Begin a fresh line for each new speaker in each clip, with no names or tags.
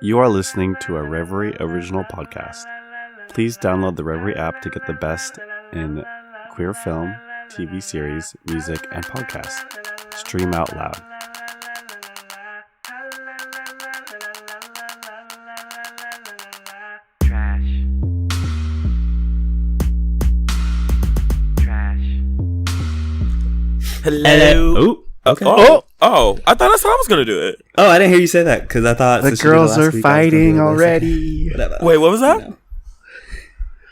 You are listening to a Reverie original podcast. Please download the Reverie app to get the best in queer film, TV series, music, and podcasts. Stream out loud.
Hello.
Oh, okay.
Oh, I thought that's how I was gonna do it.
Oh, I didn't hear you say that because I thought
The girls are fighting already.
Wait, what was that?
No.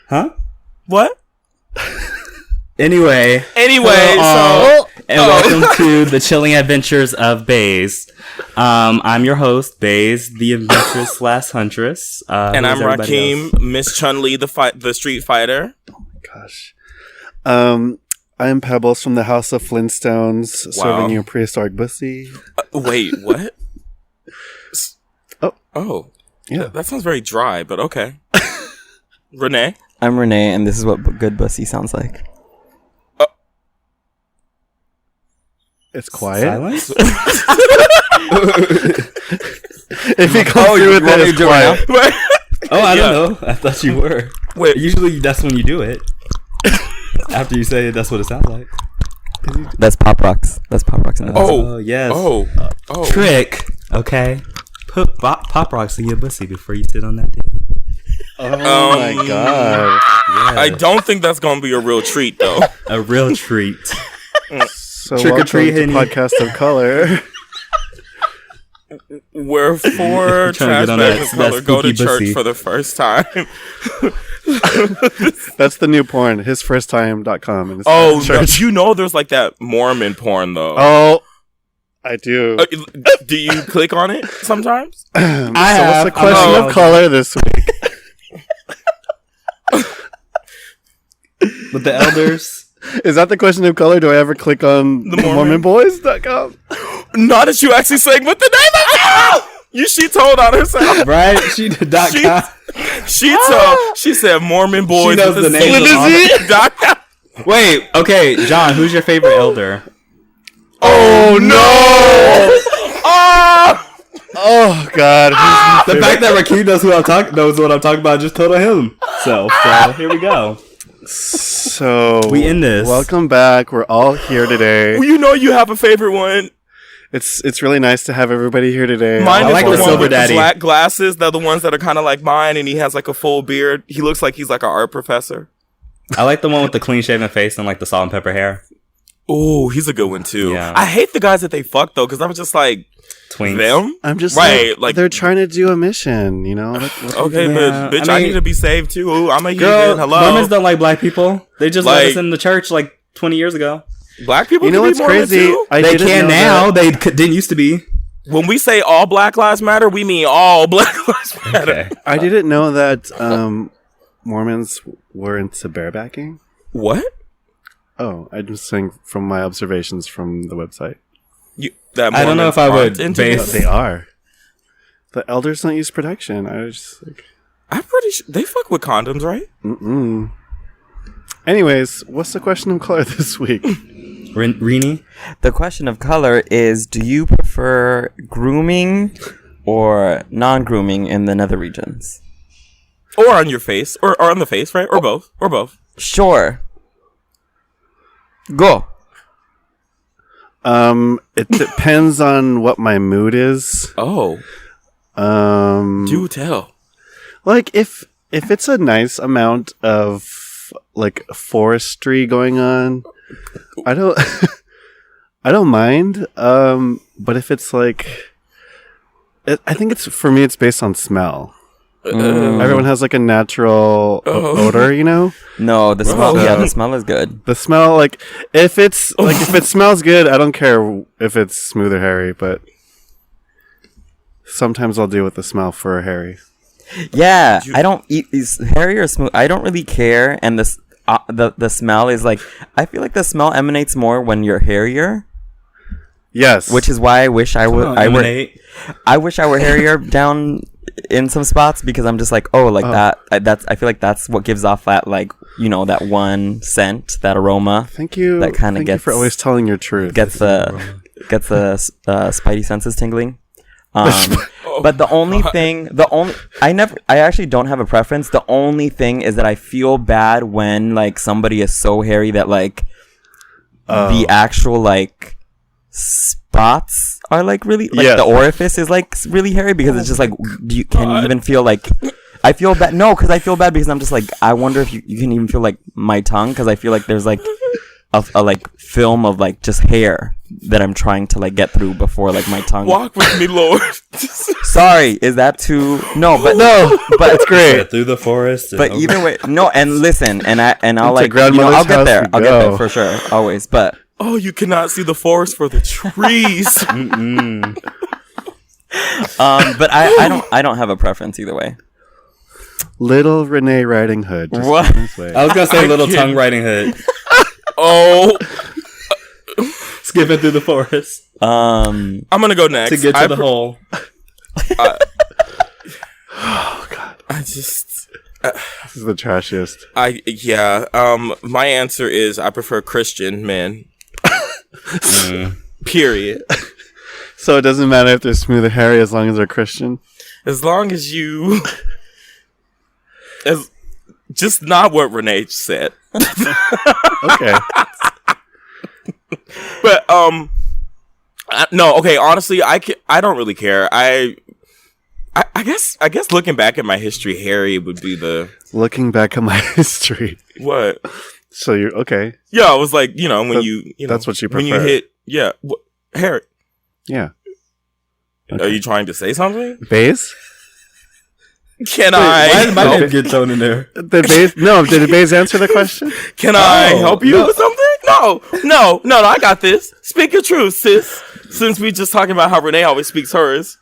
Huh?
What?
Anyway, welcome to the chilling adventures of Baze. I'm your host, Baze, the adventurous / huntress,
and I'm Rakeem, Miss Chun-Li, the street fighter.
Oh my gosh. I'm Pebbles from the House of Flintstones, serving you prehistoric pussy.
Wait, what?
Oh. Yeah.
That sounds very dry, but okay. Renee?
I'm Renee, and this is what good pussy sounds like.
It's quiet.
Silence?
If you come through with it, it's quiet.
I don't know. I thought you were.
Wait.
Usually that's when you do it. After you say it, that's what it sounds like.
That's Pop Rocks. That's Pop Rocks in the
Oh, yes.
Oh.
Trick. Okay. Put Pop Rocks in your pussy before you sit on that dick.
Oh my god.
Yeah.
I don't think that's gonna be a real treat, though.
A real treat.
So
Trick or
welcome
treat,
to
Henny.
Podcast of Color.
Where four
Trying to get on
trashbags
that
of color go to
spooky
church
pussy.
for the first time.
That's the new porn, hisfirsttime.com. And
Oh,
church.
you know there's like that Mormon porn, though.
Oh, I do.
Do you click on it sometimes?
So what's the question
Oh.
of color this week?
With the elders.
Is that the question of color? Do I ever click on
The Mormon?
MormonBoys.com?
Not that you actually saying what the name of it. She told on herself.
Right? She did .com.
She said Mormon boys.
She knows
with
the
a
name
C. .com.
Wait, okay, John, who's your favorite elder?
Oh no!
Oh God!
The fact that Rakeem knows knows what I'm talking about just told him. So here we go.
So
We in this.
Welcome back. We're all here today.
You know you have a favorite one.
It's really nice to have everybody here today.
Mine
I
is
like
the
the
one
Silver
with
Daddy.
the black glasses. They're the ones that are kind of like mine, and he has like a full beard. He looks like he's like an art professor.
I like the one with the clean shaven face and like the salt and pepper hair.
Oh, he's a good one too.
Yeah.
I hate the guys that they fuck though, because I'm just like
Twinks.
them.
I'm just
right. Like
they're trying to do a mission, you know.
okay,
Yeah,
but bitch,
I
I
mean-
need to be saved too. Ooh, I'm a
Girl,
heathen. Hello,
Mormons don't like black people. They just let
Like-
us in the church like 20 years ago.
black people.
You know
can
what's
be Mormon
crazy?
too?
I
They
didn't
can
know
now.
that.
They didn't used to be.
When we say all Black Lives Matter, we mean all Black Lives Matter.
Okay.
I didn't know that Mormons were into barebacking.
What?
Oh, I'm just saying from my observations from the website.
I don't know if I would
into
base-
it?
They are. The elders don't use protection. I was just like,
I'm pretty sure they fuck with condoms, right?
mm-mm. Anyways, what's the question of color this week?
Rini?
The question of color is, do you prefer grooming or non-grooming in the nether regions?
Or on your face, or on the face, right? Or both, or both.
Sure. Go.
It depends on what my mood is.
Oh,
Um,
do tell.
like if it's a nice amount of like forestry going on, I don't I don't mind. But if it's like I think it's for me it's based on smell. Everyone has like a natural odor, you know?
No, the smell. Yeah, the smell is good.
The smell, like if it's like if it smells good, I don't care if it's smooth or hairy, but sometimes I'll deal with the smell for a hairy.
Yeah, I don't eat these hairy or smooth. I don't really care, and this the smell is like, I feel like the smell emanates more when you're hairier.
Yes,
Which is why I wish I would. I wish I were hairier down in some spots, because I'm just like, oh, like that. I feel like that's what gives off that, like, you know, that one scent, that aroma.
Thank you.
That kind of
Thank you
gets
for always telling your truth.
gets the spidey senses tingling. But the only thing, I actually don't have a preference. The only thing is that I feel bad when like somebody is so hairy that like the actual like spots are like really like the orifice is like really hairy because it's just like can you even feel like I feel bad. No, because I feel bad because I'm just like I wonder if you can even feel like my tongue because I feel like there's like a like film of like just hair that I'm trying to like get through before like my tongue.
Walk with me, Lord.
Sorry, is that too? No, but it's great.
Through the forest.
But either way, no. And listen, I'll like
grandmother's
I'll get there.
house
I'll get there for sure, always. But
Oh, you cannot see the forest for the trees.
but I don't have a preference either way.
Little Renee Riding Hood.
What?
I was gonna say Little Tongue Riding Hood.
Oh,
Skipping through the forest
I'm gonna go next
to get to the hole.
Oh God,
This
is the trashiest.
My answer is I prefer Christian men. Period.
So it doesn't matter if they're smooth or hairy as long as they're Christian.
As long as you, just not what Renee said.
Okay.
But no, okay. Honestly, I don't really care. I guess looking back at my history, hairy would be the
Looking back at my history.
what.
So you're okay.
Yeah, I was like, when you know,
that's what you
when you
prefer.
hit, hairy.
Yeah.
Are you trying to say something?
Baze?
Can
Why did my
I?
name get thrown in there?
Did Baze answer the question?
Can I help you with something? No. I got this. Speak your truth, sis. Since we just talking about how Renee always speaks hers.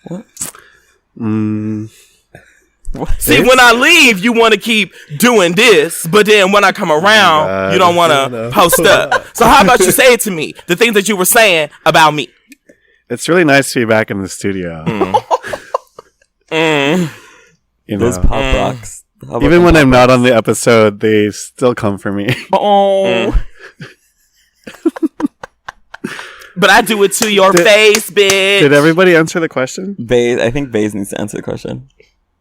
What?
See, when I leave, you want to keep doing this, but then when I come around, you don't want to post up. So how about you say it to me? The things that you were saying about me.
It's really nice to be back in the studio. You know,
Those pop rocks.
even when I'm not on the episode, they still come for me.
Oh.
But I do it to your face, bitch.
Did everybody answer the question?
I think Baze needs to answer the question.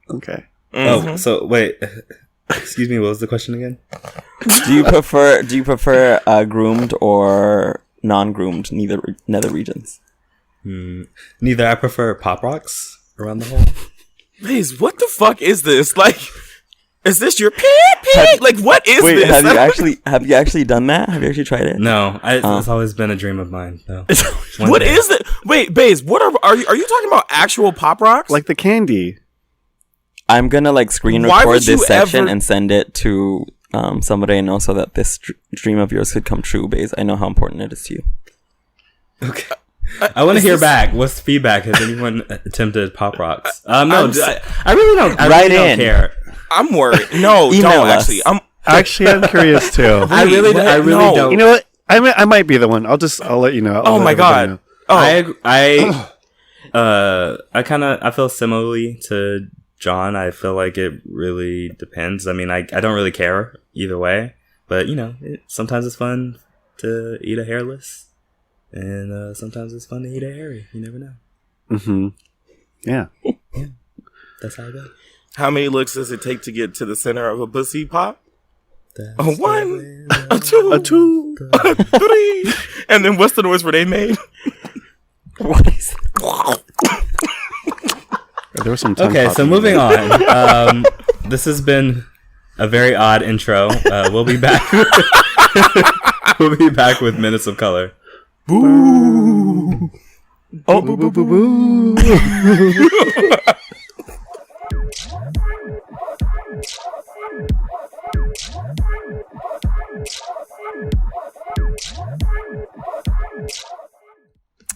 Okay.
Oh, so wait. Excuse me. What was the question again?
Do you prefer groomed or non-groomed nether regions?
Neither. I prefer pop rocks around the hole.
Please, what the fuck is this? Like, is this your pig? Like, what is
Wait,
this?
have you actually done that? Have you actually tried it?
No, it's always been a dream of mine. Though.
What is it? Wait, Baze, what are you talking about? Actual pop rocks?
Like the candy.
I'm gonna like screen
Why
record
would you
this section
ever-
and send it to somebody I know so that this dream of yours could come true, Baze. I know how important it is to you.
Okay. I want to hear back. What's the feedback? Has anyone attempted pop rocks? No, I really don't. I really don't care.
I'm worried. No,
Email
don't
us.
actually.
I'm curious too.
I really
no.
don't.
You know what? I might be the one. I'll let you know.
Oh my God. Oh.
I feel similarly to John. I feel like it really depends. I mean, I don't really care either way, but sometimes it's fun to eat a hairless, and sometimes it's fun to eat a hairy. You never know.
Mm-hmm. Yeah.
That's how it goes.
How many looks does it take to get to the center of a pussy pop? A one, a two, a three. And then what's the noise where they made?
What is
There was some tongue
Okay, so
popping.
moving on. This has been a very odd intro. We'll be back. We'll be back with Minutes of Color.
Boo.
Oh, boo, boo, boo, boo.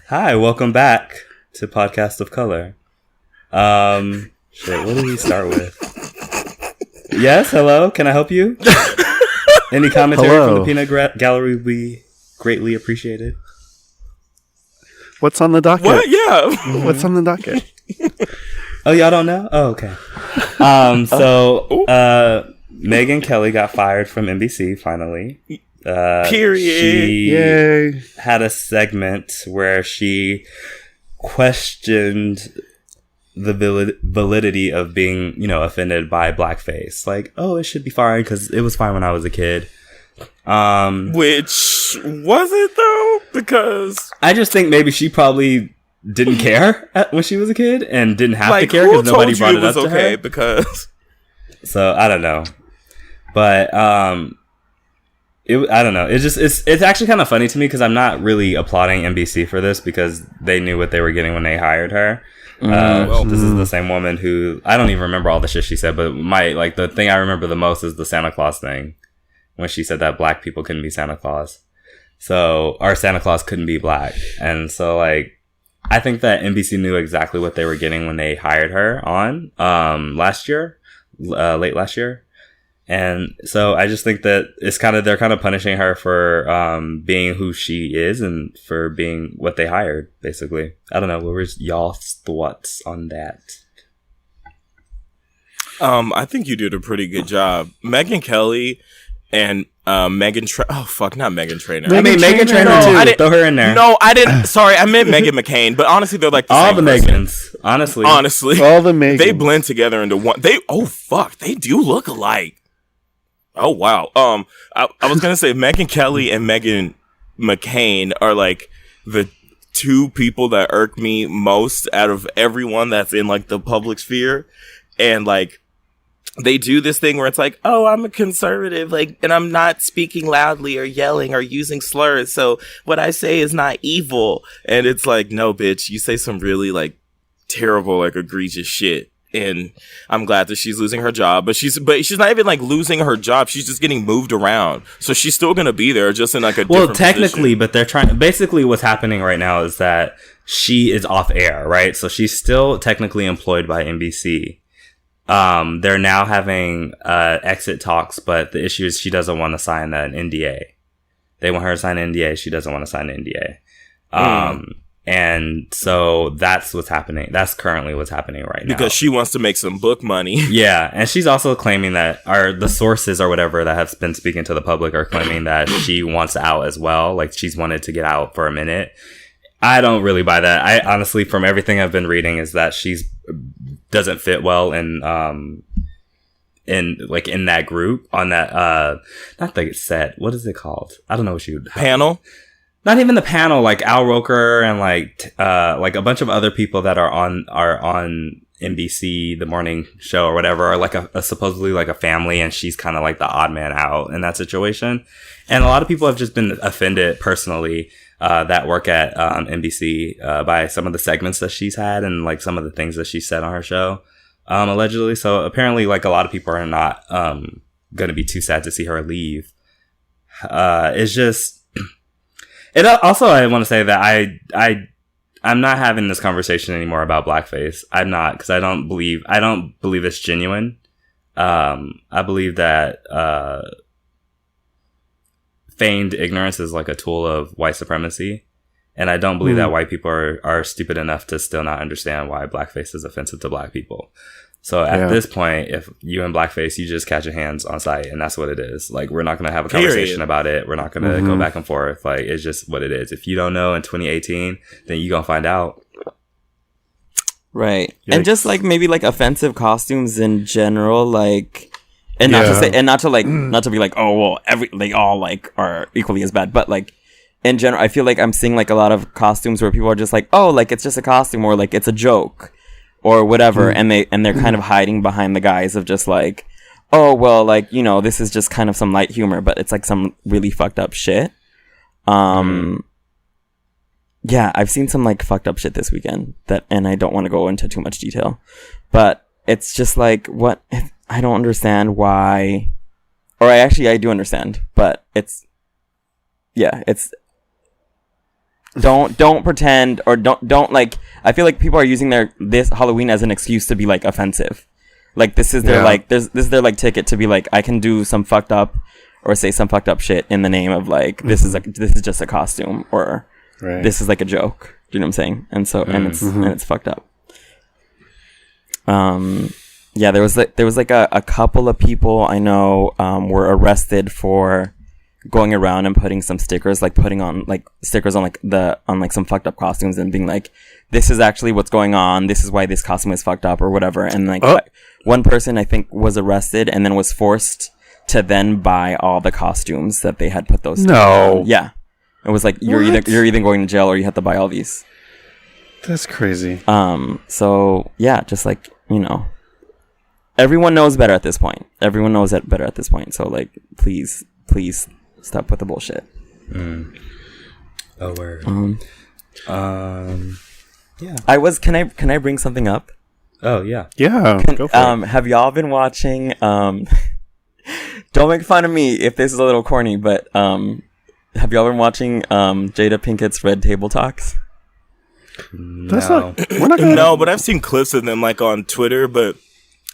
Hi, welcome back to Podcast of Color. Shit, what did we start with? Yes, hello, can I help you? Any commentary
Hello.
from the Peanut Gallery would be greatly appreciated.
What's on the docket?
What? Yeah.
What's on the docket?
Oh, y'all don't know? Oh, okay. Megyn Kelly got fired from NBC finally.
Period.
She
Yay.
had a segment where she questioned the validity of being, you know, offended by blackface. Like, oh, it should be fine because it was fine when I was a kid.
Which was it though? Because
I just think maybe she probably didn't care when she was a kid and didn't have to care because nobody brought it up to her.
Because
so I don't know, but I don't know. It's actually kind of funny to me because I'm not really applauding NBC for this because they knew what they were getting when they hired her. This is the same woman who I don't even remember all the shit she said, but the thing I remember the most is the Santa Claus thing when she said that black people couldn't be Santa Claus. So our Santa Claus couldn't be black, and so like I think that NBC knew exactly what they were getting when they hired her on late last year. And so I just think that they're kind of punishing her for being who she is and for being what they hired, basically. I don't know. What was y'all's thoughts on that?
I think you did a pretty good job. Megyn Kelly and not Meghan Trainor.
I mean, Meghan Trainor too. Throw her in there.
No, I didn't. Sorry, I meant Meghan McCain. But honestly, they're like
all the Megans. Honestly,
all the Megans.
They blend together into one. They do look alike. Oh wow. I was gonna say Megyn Kelly and Meghan McCain are like the two people that irk me most out of everyone that's in like the public sphere, and like they do this thing where it's like, oh, I'm a conservative, like, and I'm not speaking loudly or yelling or using slurs, so what I say is not evil. And it's like, no, bitch, you say some really like terrible, like egregious shit. And I'm glad that she's losing her job, but she's not even like losing her job. She's just getting moved around, so she's still gonna be there, just in like a different
technically
position.
But they're trying. Basically, what's happening right now is that she is off air, right? So she's still technically employed by NBC. They're now having exit talks, but the issue is she doesn't want to sign an NDA. They want her to sign an NDA. She doesn't want to sign an NDA. And so that's what's happening. That's currently what's happening right now.
Because she wants to make some book money.
Yeah. And she's also claiming that the sources or whatever that have been speaking to the public are claiming that she wants out as well. Like she's wanted to get out for a minute. I don't really buy that. I honestly, from everything I've been reading, is that doesn't fit well in that group on that, not the set. What is it called? I don't know what you would
panel.
Not even the panel, like Al Roker and like a bunch of other people that are on NBC, the morning show or whatever, are like a supposedly like a family, and she's kind of like the odd man out in that situation. And a lot of people have just been offended personally that work at NBC by some of the segments that she's had and like some of the things that she said on her show, allegedly. So apparently, like a lot of people are not going to be too sad to see her leave. It's just. It also, I want to say that I'm not having this conversation anymore about blackface. I'm not, because I don't believe it's genuine. I believe that feigned ignorance is like a tool of white supremacy, and I don't believe that white people are stupid enough to still not understand why blackface is offensive to black people. So at this point, if you in blackface, you just catch your hands on sight, and that's what it is. Like, we're not going to have a conversation about it. We're not going to go back and forth. Like, it's just what it is. If you don't know in 2018, then you're going to find out.
Right. Yikes. And just like maybe like offensive costumes in general, like, and not to say, and not to be like, oh, well, they all like are equally as bad, but like in general, I feel like I'm seeing like a lot of costumes where people are just like, oh, like it's just a costume, or like it's a joke. Or whatever, and they're kind of hiding behind the guise of just like, oh well, like, you know, this is just kind of some light humor, but it's like some really fucked up shit. Yeah, I've seen some like fucked up shit this weekend and I don't want to go into too much detail, but it's just like, what? I don't understand why, or I do understand, but it's. Don't pretend, or don't like. I feel like people are using this Halloween as an excuse to be like offensive. Like this is their this is their like ticket to be like, I can do some fucked up or say some fucked up shit in the name of like this is just a costume, or this is like a joke. Do you know what I'm saying? And so and it's fucked up. There was like a couple of people I know were arrested for going around and putting some stickers, like putting on like stickers on like some fucked up costumes and being like, this is actually what's going on. This is why this costume is fucked up or whatever. And like one person I think was arrested and then was forced to then buy all the costumes that they had put those stickers on. Yeah. It was like, you're either going to jail or you have to buy all these.
That's crazy.
So yeah, just like, you know, everyone knows better at this point. Everyone knows that better at this point. So like, please stop with the bullshit.
Oh, word. Yeah.
Can I bring something up?
Oh yeah.
Yeah. Go for it.
Have y'all been watching? Don't make fun of me if this is a little corny, but have y'all been watching Jada Pinkett's Red Table Talks?
That's
No.
we're not gonna.
No, but I've seen clips of them like on Twitter, but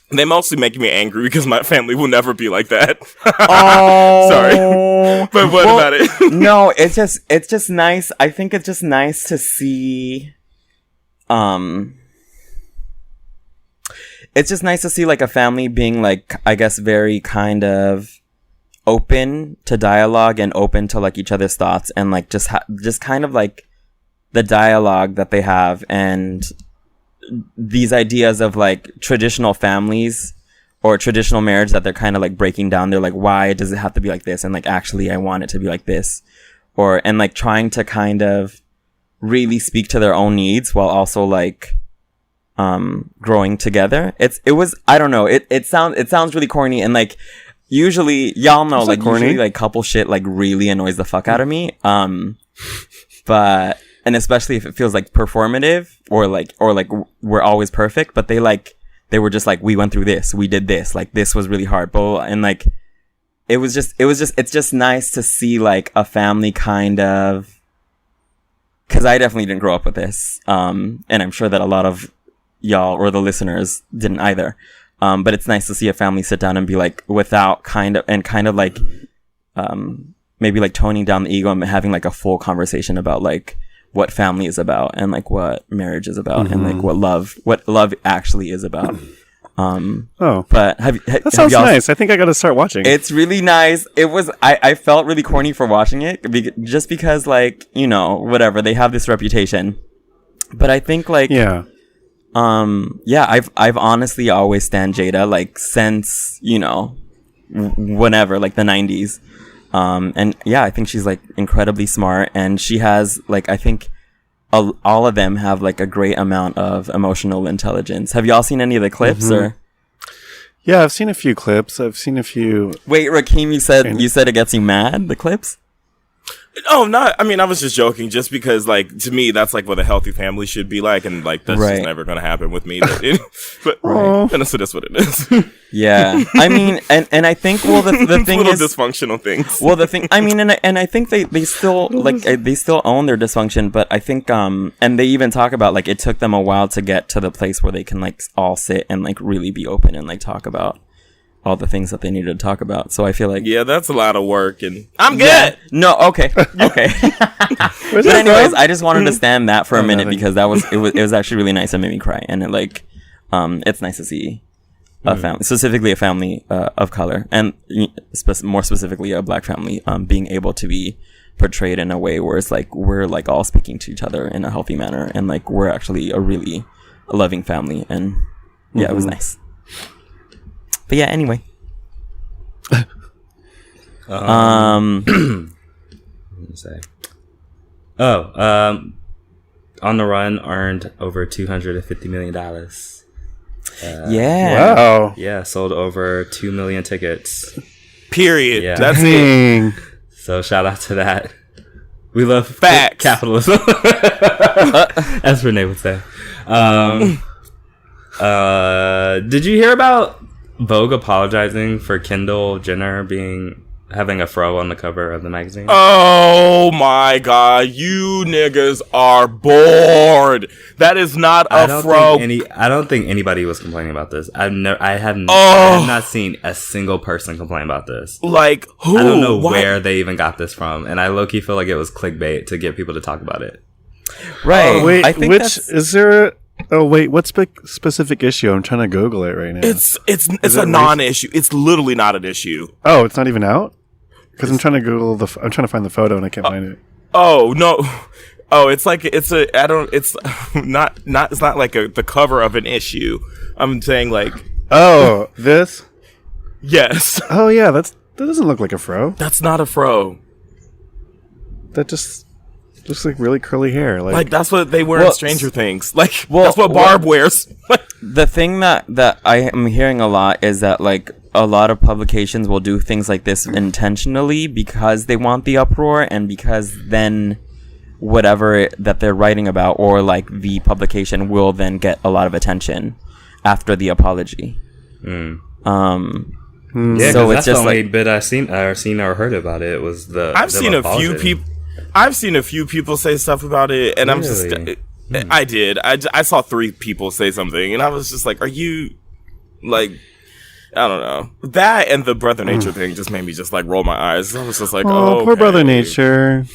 they mostly make me angry because my family will never be like that.
Oh,
sorry, but what about it?
No, it's just nice. I think it's just nice to see. It's just nice to see like a family being like, I guess, very kind of open to dialogue and open to like each other's thoughts and like just kind of like the dialogue that they have and these ideas of like traditional families or traditional marriage that they're kind of like breaking down. They're like, why does it have to be like this? And like, actually, I want it to be like this. And like trying to kind of really speak to their own needs while also like, growing together. I don't know. It sounds really corny and like, usually y'all know, like usually like couple shit like really annoys the fuck out of me. But, and especially if it feels like performative or like we're always perfect, but they were just like, we went through this, we did this, like this was really hard, blah, and like, it's just nice to see like a family kind of, cause I definitely didn't grow up with this. And I'm sure that a lot of y'all or the listeners didn't either. But it's nice to see a family sit down and be like, without kind of like, maybe like toning down the ego and having like a full conversation about like what family is about and like what marriage is about and like what love actually is about. But
that sounds nice. I think I got to start watching.
It's really nice. I felt really corny for watching it just because like, you know, whatever, they have this reputation, but I think like, I've honestly always stan Jada, like, since, you know, whenever, like, the 90s. And, yeah, I think she's, like, incredibly smart, and she has, like, I think all of them have, like, a great amount of emotional intelligence. Have y'all seen any of the clips, or?
Yeah, I've seen a few clips. I've seen a few...
Wait, Rakeem, you said it gets you mad, the clips?
Oh, not. I mean, I was just joking. Just because, like, to me, that's like what a healthy family should be like, and like that's just never going to happen with me. But so that's what it is.
Yeah, I mean, and I think the thing
little
is
dysfunctional things.
Well, the thing, I mean, and I think they still like they still own their dysfunction, but I think and they even talk about like it took them a while to get to the place where they can like all sit and like really be open and like talk about all the things that they needed to talk about. So I feel like
that's a lot of work, and I'm good.
Yeah. No, okay. But anyways, I just wanted to stand that for a minute because it was actually really nice and made me cry, and it like it's nice to see a family, specifically a family of color, and more specifically a Black family, being able to be portrayed in a way where it's like we're like all speaking to each other in a healthy manner, and like we're actually a really loving family, and it was nice. But yeah, anyway.
What did I say? On the Run earned over $250 million.
Yeah.
Wow.
Yeah, sold over 2 million tickets.
Period.
Yeah.
That's it.
So shout out to that. We love
facts.
Capitalism. As Renee would say. Did you hear about Vogue apologizing for Kendall Jenner having a fro on the cover of the magazine?
Oh my god, you niggas are bored. That is not a fro.
I don't think anybody was complaining about this. I have not seen a single person complain about this.
Like, who?
I don't know where they even got this from, and I low-key feel like it was clickbait to get people to talk about it.
Right.
Wait,
I think
is there... Oh wait, what specific issue? I'm trying to Google it right now.
It's a non-issue. It's literally not an issue.
Oh, it's not even out? Because I'm trying to Google I'm trying to find the photo and I can't find it.
Oh no. Oh, it's like it's not like the cover of an issue. I'm saying like
oh this.
Yes.
Oh yeah, that doesn't look like a fro.
That's not a fro.
That just looks like really curly hair.
Like that's what they wear in Stranger Things. Like that's what Barb wears.
The thing that I am hearing a lot is that like a lot of publications will do things like this intentionally because they want the uproar and because then whatever that they're writing about or like the publication will then get a lot of attention after the apology.
Yeah,
so
that's
it's just
the only
like
bit I've seen or heard about it was the.
I've seen a few people. I've seen a few people say stuff about it, and
Really?
I did. I saw 3 people say something, and I was just like, "Are you like?" I don't know. That and the Brother Nature thing just made me just like roll my eyes. I was just like, "Oh,
poor Brother Nature."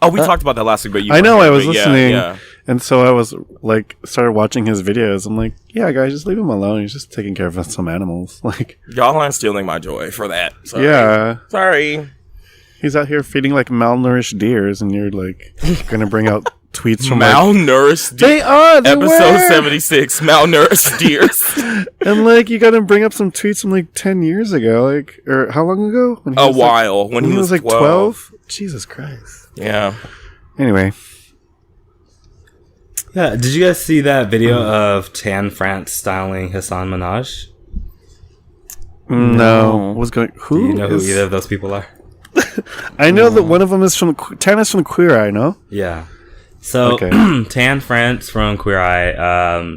Oh, we talked about that last week, but
I know I was listening, and so I was like, started watching his videos. I'm like, "Yeah, guys, just leave him alone. He's just taking care of some animals." Like,
y'all aren't stealing my joy for that. Sorry.
Yeah,
sorry.
He's out here feeding like malnourished deers, and you're like gonna bring out tweets from
malnourished.
They are
episode 76. Malnourished deers,
and like you gotta bring up some tweets from like 10 years ago, like or how long ago?
When he was
like 12. Jesus Christ.
Yeah.
Anyway.
Yeah. Did you guys see that video of Tan France styling Hassan Minaj?
No. What's going?
Do you know who either of those people are?
I know that one of them is from Tan is from Queer Eye. No.
Yeah. So Tan France from Queer Eye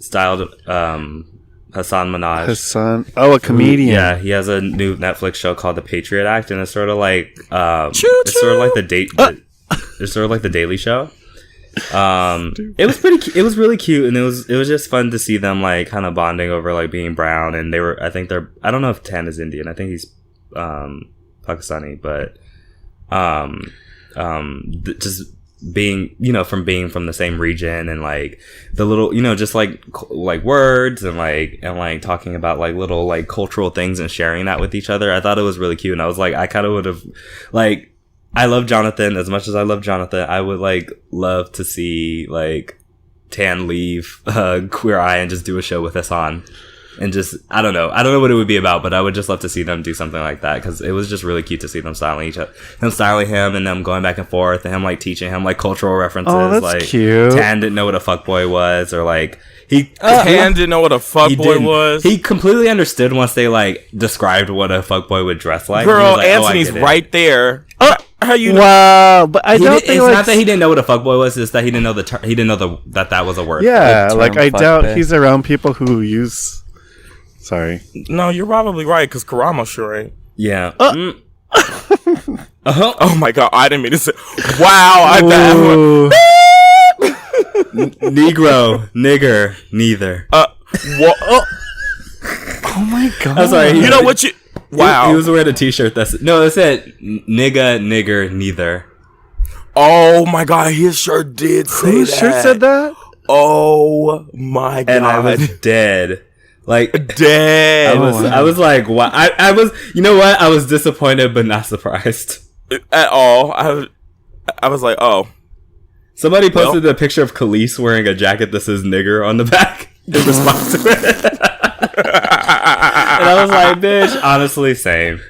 styled Hassan Minaj.
A comedian.
Yeah, he has a new Netflix show called The Patriot Act, and it's sort of like it's sort of like it's sort of like the Daily Show. It was it was really cute, and it was just fun to see them like kind of bonding over like being brown, and I don't know if Tan is Indian. I think he's Pakistani, but just being from the same region, and like the little just like words and like talking about like little like cultural things and sharing that with each other. I thought it was really cute, and I was like, I kind of would have like, I love Jonathan as much as I love Jonathan. I would like love to see like Tan leave Queer Eye and just do a show with Hassan. And just, I don't know what it would be about, but I would just love to see them do something like that, because it was just really cute to see them styling each other, him styling him, and them going back and forth, and him like teaching him like cultural references.
Oh, that's
like
cute.
Tan didn't know what a fuckboy was, or like
Tan didn't know what a fuckboy was.
He completely understood once they like described what a fuckboy would dress like.
Girl,
like,
Anthony's right there. How you know?
Wow, but I don't think
it's not that he didn't know what a fuckboy was. It's that he didn't know that was a word.
Yeah, like I doubt he's around people who use. Sorry.
No, you're probably right, because Karama sure ain't.
Yeah.
Oh my god, I didn't mean to say. Wow,
Negro, nigger, neither.
What?
Oh my god.
I'm sorry.
You know what you? Wow.
He was wearing a t-shirt that said nigga, nigger, neither.
Oh my god, his shirt did say
Whose
that.
shirt said that?
Oh my god.
And I was dead. Like
dead.
I was like, wow. I was, you know what? I was disappointed but not surprised
at all. I was like, oh.
Somebody posted a picture of Khalees wearing a jacket that says nigger on the back in response to it. And I was like, bitch, honestly, same.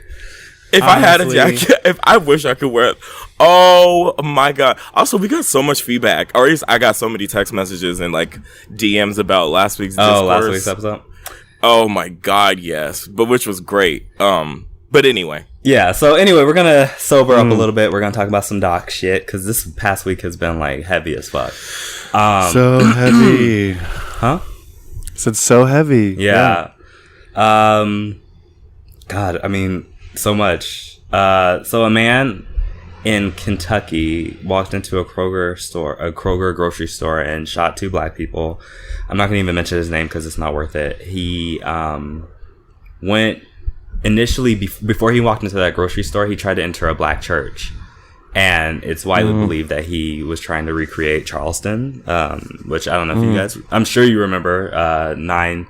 If I had a jacket, I wish I could wear it. Oh my god. Also, we got so much feedback. Or at least I got so many text messages and like DMs about last week's discourse.
Last week's episode?
Oh my god, yes. But which was great. But anyway.
Yeah, so anyway, we're gonna sober up a little bit. We're gonna talk about some doc shit, because this past week has been like heavy as fuck.
So heavy.
Huh?
I said so heavy.
Yeah. God, I mean, so much. So a man in Kentucky walked into a Kroger grocery store, and shot 2 black people. I'm not gonna even mention his name because it's not worth it. He went initially before he walked into that grocery store. He tried to enter a black church, And it's widely believed that he was trying to recreate Charleston, which I don't know if you guys, I'm sure you remember, 9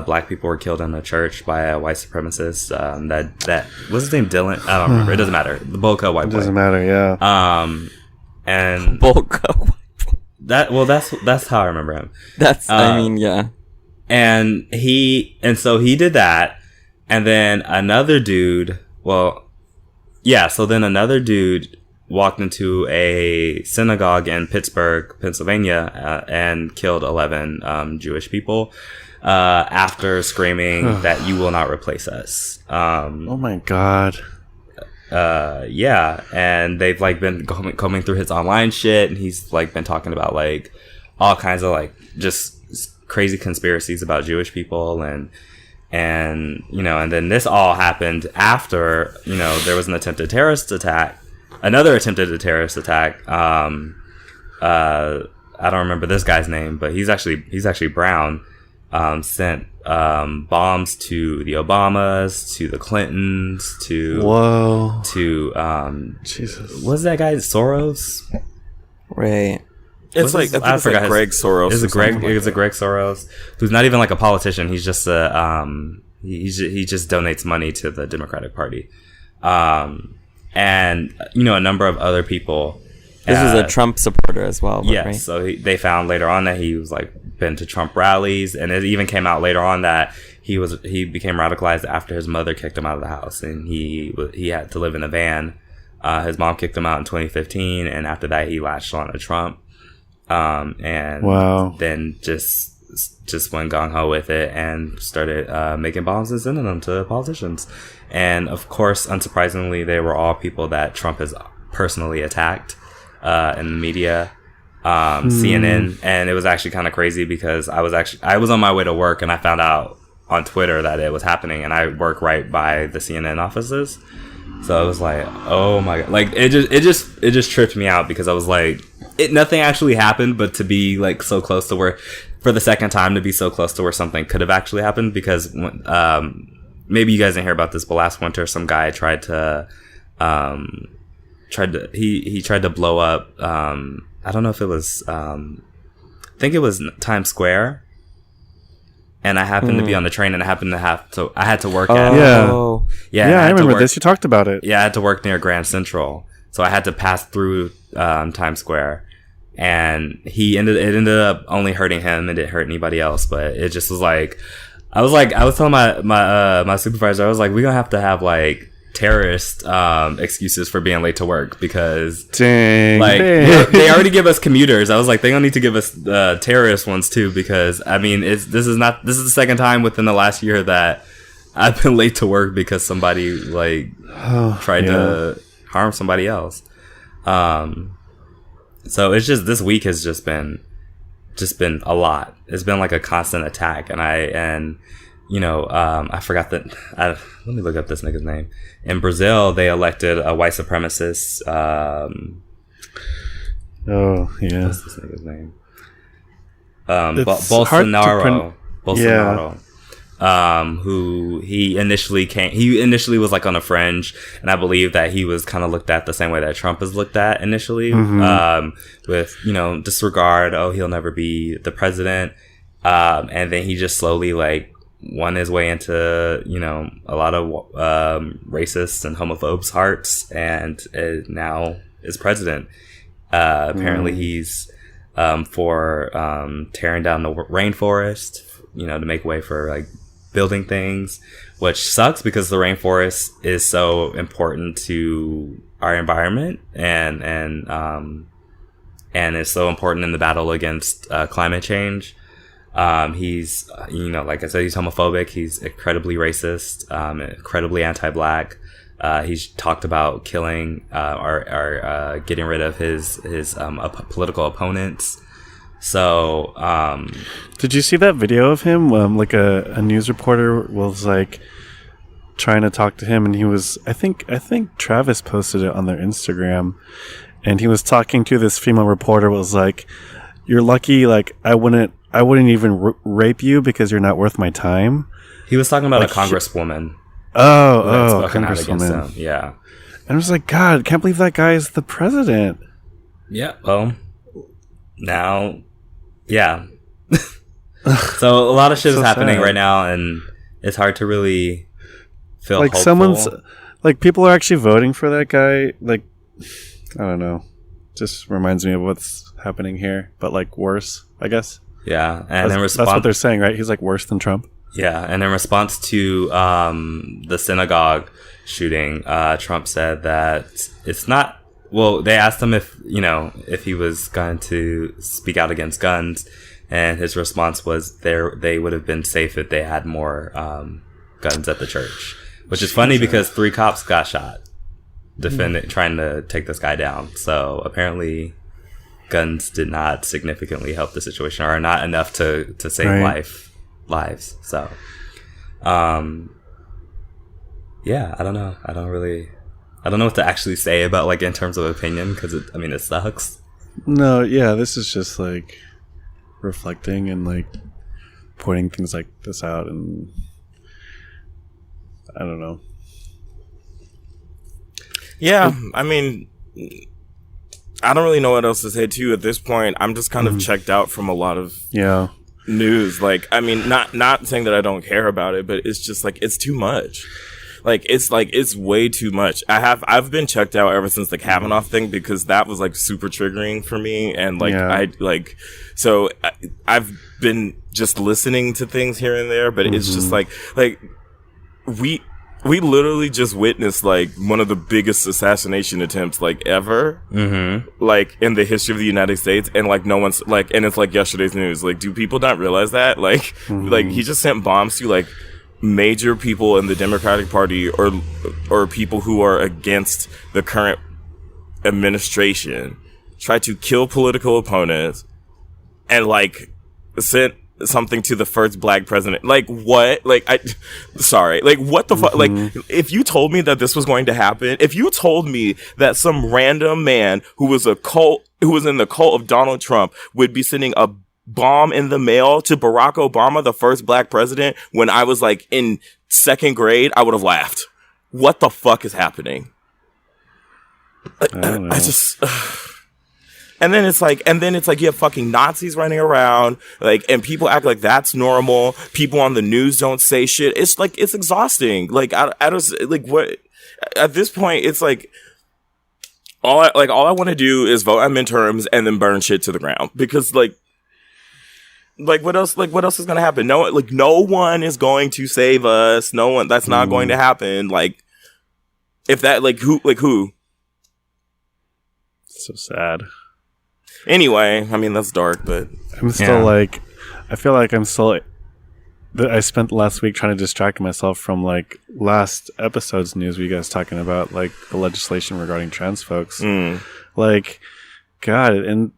black people were killed in a church by a white supremacist. That what's his name? Dylan? I don't remember. It doesn't matter. The Boca white boy.
Doesn't matter. Yeah.
And
Boca.
that's how I remember him.
I mean, yeah.
And so he did that, and then another dude. So then another dude walked into a synagogue in Pittsburgh, Pennsylvania, and killed 11 Jewish people after screaming that "You will not replace us."
Oh my god.
Yeah, and they've like been combing through his online shit, and he's like been talking about like all kinds of like just crazy conspiracies about Jewish people, and and then this all happened after there was another attempted terrorist attack. I don't remember this guy's name, but he's actually brown. Sent bombs to the Obamas, to the Clintons, to
Jesus.
What's that guy? Soros?
Right.
It's like I forgot Greg Soros.
It's a Greg Soros, who's not even like a politician. He's just he just donates money to the Democratic Party, and a number of other people.
This is a Trump supporter as well.
Yes.
Right?
So they found later on that he was like been to Trump rallies, and it even came out later on that he became radicalized after his mother kicked him out of the house, and he had to live in a van. His mom kicked him out in 2015, and after that he latched on to Trump. Then just went gung-ho with it and started making bombs and sending them to politicians. And of course, unsurprisingly, they were all people that Trump has personally attacked in the media, CNN. And it was actually kind of crazy because I was on my way to work and I found out on Twitter that it was happening, and I work right by the CNN offices. So I was like, oh my god, like it just tripped me out because I was like, nothing actually happened, but to be like so close to where, for the second time, to be so close to where something could have actually happened, because maybe you guys didn't hear about this, but last winter some guy tried to blow up, I don't know if it was I think it was Times Square, and I happened to be on the train, and I had to work at
I remember this. You talked about it.
Yeah, I had to work near Grand Central, so I had to pass through Times Square, and it ended up only hurting him. It didn't hurt anybody else, but it just was like, I was telling my supervisor, I was like, we're gonna have to have like terrorist excuses for being late to work, because they already give us commuters. I was like, they don't need to give us terrorist ones too, because I mean, this is the second time within the last year that I've been late to work because somebody like tried to harm somebody else. So it's just, this week has just been a lot. It's been like a constant attack, and I forgot that. Let me look up this nigga's name. In Brazil, they elected a white supremacist. What's this nigga's name? Bolsonaro. Bolsonaro. Who he initially was like on a fringe, and I believe that he was kind of looked at the same way that Trump is looked at initially, with disregard. Oh, he'll never be the president. And then he just slowly like won his way into a lot of racists and homophobes' hearts, and now is president. Apparently he's for tearing down the rainforest, to make way for like building things, which sucks because the rainforest is so important to our environment, and is so important in the battle against climate change. He's, like I said, he's homophobic. He's incredibly racist, incredibly anti-black. He's talked about killing or getting rid of his political opponents. So,
did you see that video of him? Like a news reporter was like trying to talk to him, and he was, I think Travis posted it on their Instagram, and he was talking to this female reporter, was like, "You're lucky, like I wouldn't even rape you because you're not worth my time."
He was talking about like, a congresswoman.
Congresswoman.
Yeah.
And I was like, God, I can't believe that guy is the president.
Yeah. Well, now, yeah. So a lot of shit is happening right now, and it's hard to really feel
like
hopeful.
People are actually voting for that guy. Like, I don't know. Just reminds me of what's happening here, but like worse, I guess.
Yeah, and
that's what they're saying, right? He's like worse than Trump.
Yeah, and in response to the synagogue shooting, Trump said that it's not. Well, they asked him if he was going to speak out against guns, and his response was they would have been safe if they had more guns at the church, which is funny because 3 cops got shot trying to take this guy down. So apparently, guns did not significantly help the situation, or are not enough to save lives. So, yeah, I don't know. I don't know what to actually say about like in terms of opinion, because it sucks.
No, yeah, this is just like reflecting and like pointing things like this out, and I don't know.
Yeah, I mean, I don't really know what else to say too at this point. I'm just kind of checked out from a lot of news. Like, I mean, not saying that I don't care about it, but it's just like it's too much. It's way too much. I've been checked out ever since the Kavanaugh thing, because that was like super triggering for me, and I've been just listening to things here and there, but it's just like we literally just witnessed like one of the biggest assassination attempts like ever, like in the history of the United States, and like no one's like, and it's like yesterday's news. Like, do people not realize that? Like, like he just sent bombs to like major people in the Democratic Party or people who are against the current administration, tried to kill political opponents, and like sent something to the first black president. Like, what? Like, sorry. Like, what the fuck? Like, if you told me that this was going to happen, if you told me that some random man who was in the cult of Donald Trump would be sending a bomb in the mail to Barack Obama, the first black president, when I was like in 2nd grade, I would have laughed. What the fuck is happening? I just... And then it's like you have fucking Nazis running around, like, and people act like that's normal. People on the news don't say shit. It's like, it's exhausting. Like, I don't, like, what, at this point, it's like, all I want to do is vote on midterms and then burn shit to the ground, because like what else is going to happen? No one is going to save us. No one, that's not going to happen. Like, if that, who?
So sad.
Anyway, I mean, that's dark, but
I'm still like, I feel like I'm still, I spent last week trying to distract myself from like last episode's news, you guys talking about like the legislation regarding trans folks. Like, God, and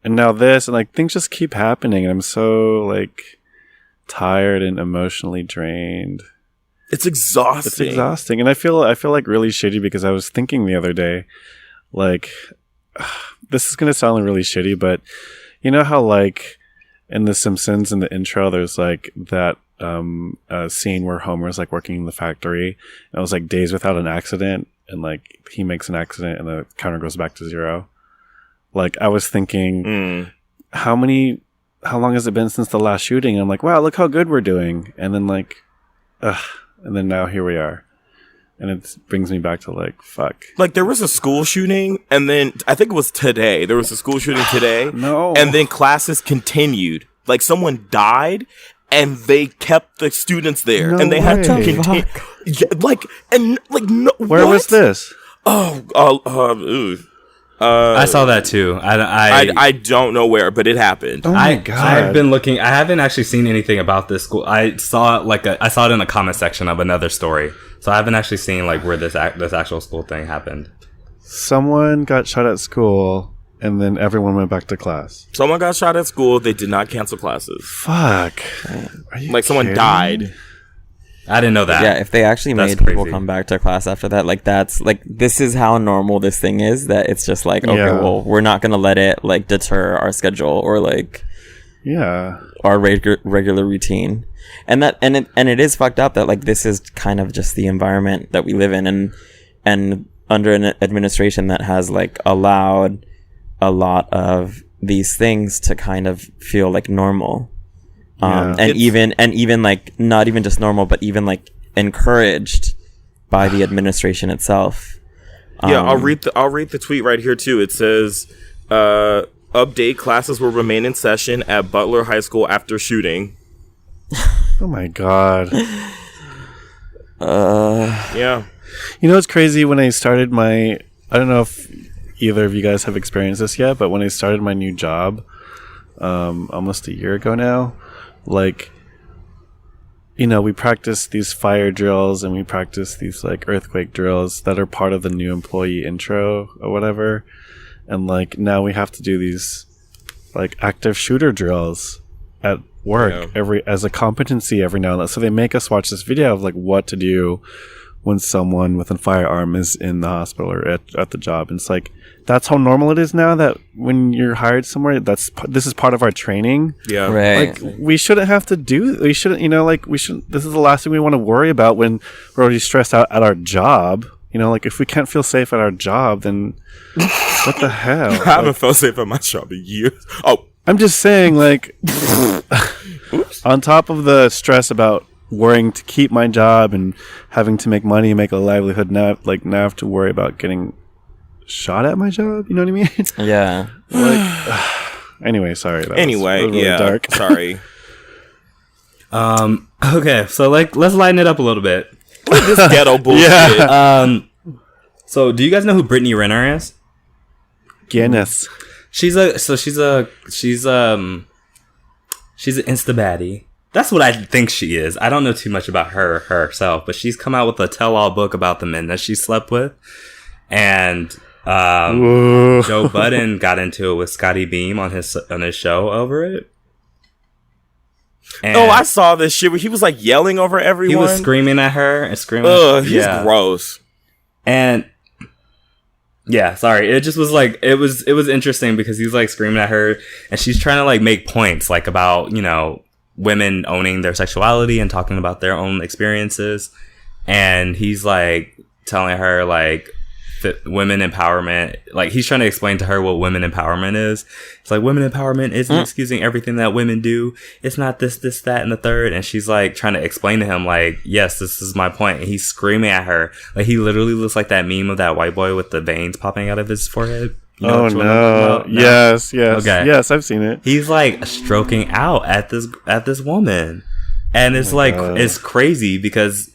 now this, and like things just keep happening, and I'm so like tired and emotionally drained.
It's exhausting.
And I feel like really shitty, because I was thinking the other day, like, this is going to sound really shitty, but you know how like in The Simpsons, in the intro, there's like that scene where Homer's like working in the factory, and it was like days without an accident, and like he makes an accident and the counter goes back to 0. Like, I was thinking, how long has it been since the last shooting? And I'm like, wow, look how good we're doing. And then like, and then now here we are. And it brings me back to like, fuck. Like,
there was a school shooting, and then I think it was today. There was a school shooting today.
No.
And then classes continued. Like, someone died, and they kept the students there.
No
and they had to
way.
continue. Yeah, like, and like, no.
Where was this?
I saw that too.
I don't know where, but it happened.
Oh my God.
I've been looking. I haven't actually seen anything about this school. I saw it in the comment section of another story. So I haven't actually seen like where this actual school thing happened.
Someone got shot at school, and then everyone went back to class.
Someone got shot at school. They did not cancel classes.
Fuck. Are you
like, someone
kidding?
died.
I didn't know that.
Yeah, if they actually
That's
made people
crazy.
come back to class after that, like, that's like, this is how normal this thing is, that it's just like, okay, well, we're not gonna let it like deter our schedule or like our regular routine. And it is fucked up that like this is kind of just the environment that we live in, and under an administration that has like allowed a lot of these things to kind of feel like normal. And even like not even just normal, but even like encouraged by the administration itself.
I'll read the tweet right here too. It says, update, classes will remain in session at Butler High School after shooting.
Oh my god.
Yeah.
You know, it's crazy. When I started I don't know if either of you guys have experienced this yet, but when I started my new job, almost a year ago now, like, you know, we practice these fire drills and we practice these like earthquake drills that are part of the new employee intro or whatever. And like now we have to do these like active shooter drills at work as a competency every now and then. So they make us watch this video of like what to do when someone with a firearm is in the hospital or at the job. And it's like, that's how normal it is now, that when you're hired somewhere, this is part of our training.
Yeah.
Right.
Like, we shouldn't have to this is the last thing we want to worry about when we're already stressed out at our job. You know, like, if we can't feel safe at our job, then what the hell?
I haven't felt safe at my job in years. Oh.
I'm just saying, like, on top of the stress about worrying to keep my job and having to make money and make a livelihood, now I have to worry about getting shot at my job. You know what I mean?
Yeah.
Like, anyway, sorry. That was really dark.
Sorry.
Okay, so like, let's lighten it up a little bit.
This ghetto bullshit.
Yeah.
So do you guys know who Brittany Renner is?
Guinness.
She's an Insta baddie. That's what I think she is. I don't know too much about her herself, but she's come out with a tell-all book about the men that she slept with. And Joe Budden got into it with Scotty Beam on his show over it. And
I saw this shit where he was like yelling over everyone.
He was screaming at her and screaming.
Ugh, he's gross.
And yeah, sorry. It just was like, it was interesting because he's like screaming at her and she's trying to like make points like about, you know, women owning their sexuality and talking about their own experiences. And he's like telling her like women empowerment, like he's trying to explain to her what women empowerment is. It's like, women empowerment isn't excusing everything that women do. It's not this, that, and the third. And she's like trying to explain to him like, yes, this is my point. And he's screaming at her. Like, he literally looks like that meme of that white boy with the veins popping out of his forehead. You know
no. Yes. Okay. Yes, I've seen it.
He's like stroking out at this woman. And it's it's crazy because,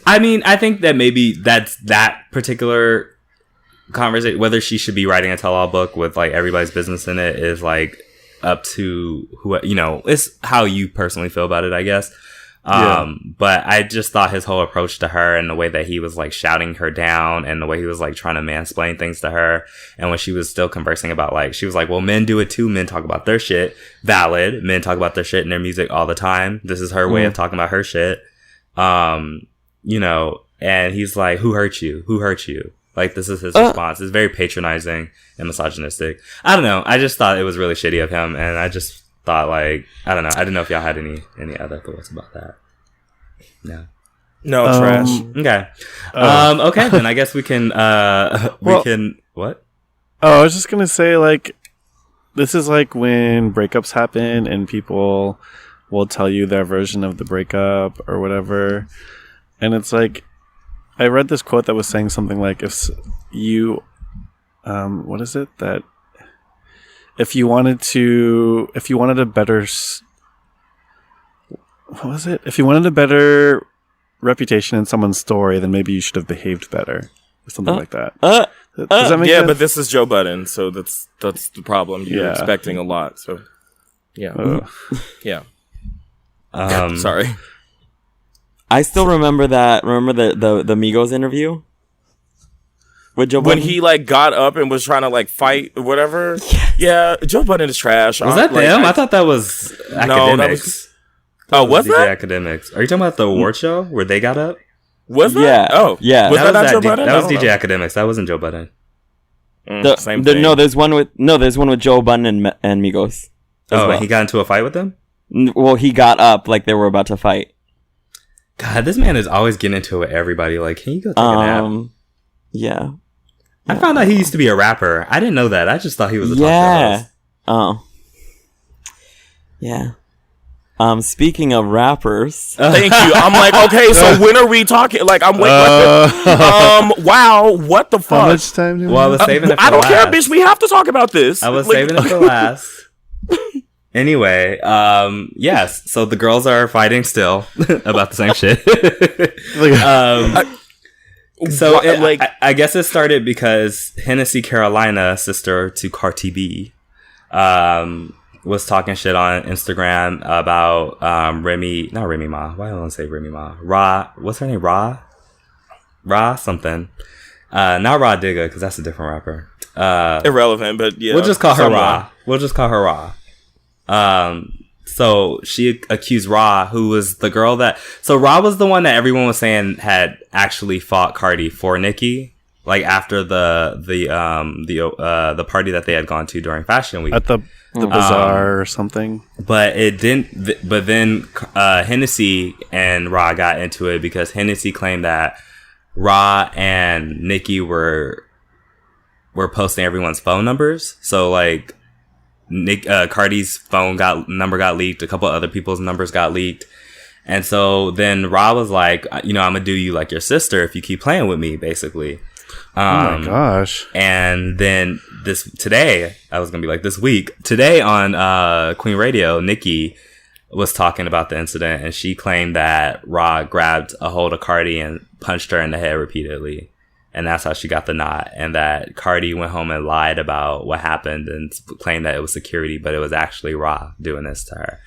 I mean, I think that maybe that's that particular conversation, whether she should be writing a tell-all book with like everybody's business in it, is like up to who, you know, it's how you personally feel about it, I guess. But I just thought his whole approach to her and the way that he was like shouting her down and the way he was like trying to mansplain things to her, and when she was still conversing about like, she was like, well, men do it too, men talk about their shit. Valid, men talk about their shit in their music all the time. This is her way of talking about her shit. You know, and he's like, who hurt you? Like, this is his response. It's very patronizing and misogynistic. I don't know. I just thought it was really shitty of him. And I just thought, like, I don't know. I didn't know if y'all had any other thoughts about that.
No, trash.
Okay. Okay, then I guess we can, what?
Oh, I was just going to say, like, this is like when breakups happen and people will tell you their version of the breakup or whatever. And it's like, I read this quote that was saying something like, if you, what is it? That if you wanted a better, what was it? If you wanted a better reputation in someone's story, then maybe you should have behaved better or something like that. Does that make sense?
But this is Joe Budden, so that's the problem. You're expecting a lot, so yeah. Yeah. Sorry.
I still remember that. Remember the Migos interview with Joe Budden?
When he like got up and was trying to like fight or whatever. Yes. Yeah, Joe Budden is trash.
Was that them? I thought that was Academics.
Was that?
Academics. Are you talking about the award show where they got up?
Was that?
Yeah.
Oh,
yeah.
Was that not Joe Budden?
That was DJ Academics. That wasn't Joe Budden.
Same thing.
There's one with Joe Budden and Migos.
He got into a fight with them?
Well, he got up like they were about to fight.
God, this man is always getting into it with everybody. Like, can you go take a nap?
Yeah.
I found out he used to be a rapper. I didn't know that. I just thought he was a talk show host.
Oh. Yeah. Speaking of rappers.
Thank you. I'm like, okay, so when are we talking? Like, I'm waiting. Wow, what the fuck?
How much time do we
Well, I was saving it for
I don't
last.
care, bitch. We have to talk about this.
I was saving it for last. Anyway, yes. So the girls are fighting still about the same shit. So I guess it started because Hennessy Carolina, sister to Cardi B, was talking shit on Instagram about not Remy Ma. Why do I want to say Remy Ma? What's her name? Ra something. Not Ra Digga, because that's a different rapper.
Irrelevant, but yeah.
We'll just call her Ra. So she accused Ra, who was the girl that... So Ra was the one that everyone was saying had actually fought Cardi for Nicki, like after the party that they had gone to during Fashion Week.
at the bazaar or something.
But it didn't. But then Hennessy and Ra got into it because Hennessy claimed that Ra and Nicki were posting everyone's phone numbers. So like Cardi's phone number got leaked. A couple other people's numbers got leaked. And so then Ra was like, I'm gonna do you like your sister if you keep playing with me, basically.
Oh my gosh.
And then this week today on Queen Radio, Nicki was talking about the incident, and she claimed that Ra grabbed a hold of Cardi and punched her in the head repeatedly, and that's how she got the knot, and that Cardi went home and lied about what happened and claimed that it was security, but it was actually Ra doing this to her.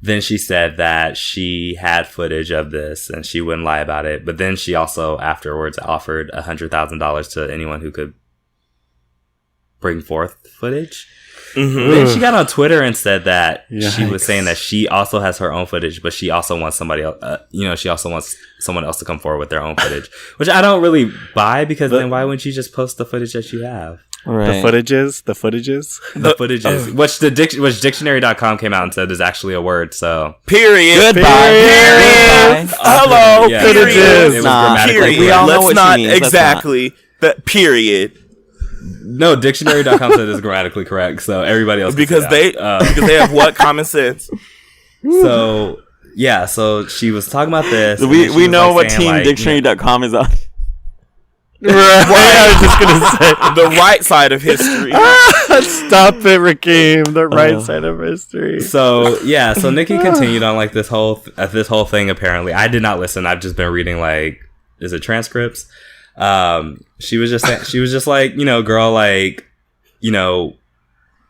Then she said that she had footage of this and she wouldn't lie about it. But then she also afterwards offered $100,000 to anyone who could bring forth footage. Mm-hmm. Then she got on Twitter and said that she was saying that she also has her own footage, but she also wants somebody else, she also wants someone else to come forward with their own footage, which I don't really buy, because then why wouldn't you just post the footage that you have?
Right.
The footages,
which dictionary.com came out and said is actually a word. So
period.
Goodbye.
Hello.
Yeah,
footages.
It was grammatically
Period.
We all know
Let's
what
not
she means.
exactly that. Period.
No, dictionary.com said is grammatically correct. So everybody else
because they have what common sense.
So yeah, so she was talking about this.
We know what teamdictionary.com is on.
Right. I was just gonna say
the right side of history.
Stop it, Rakeem. The right side of history.
So yeah, so Nicki continued on like this whole thing. Apparently, I did not listen. I've just been reading is it transcripts? She was just like, girl, like,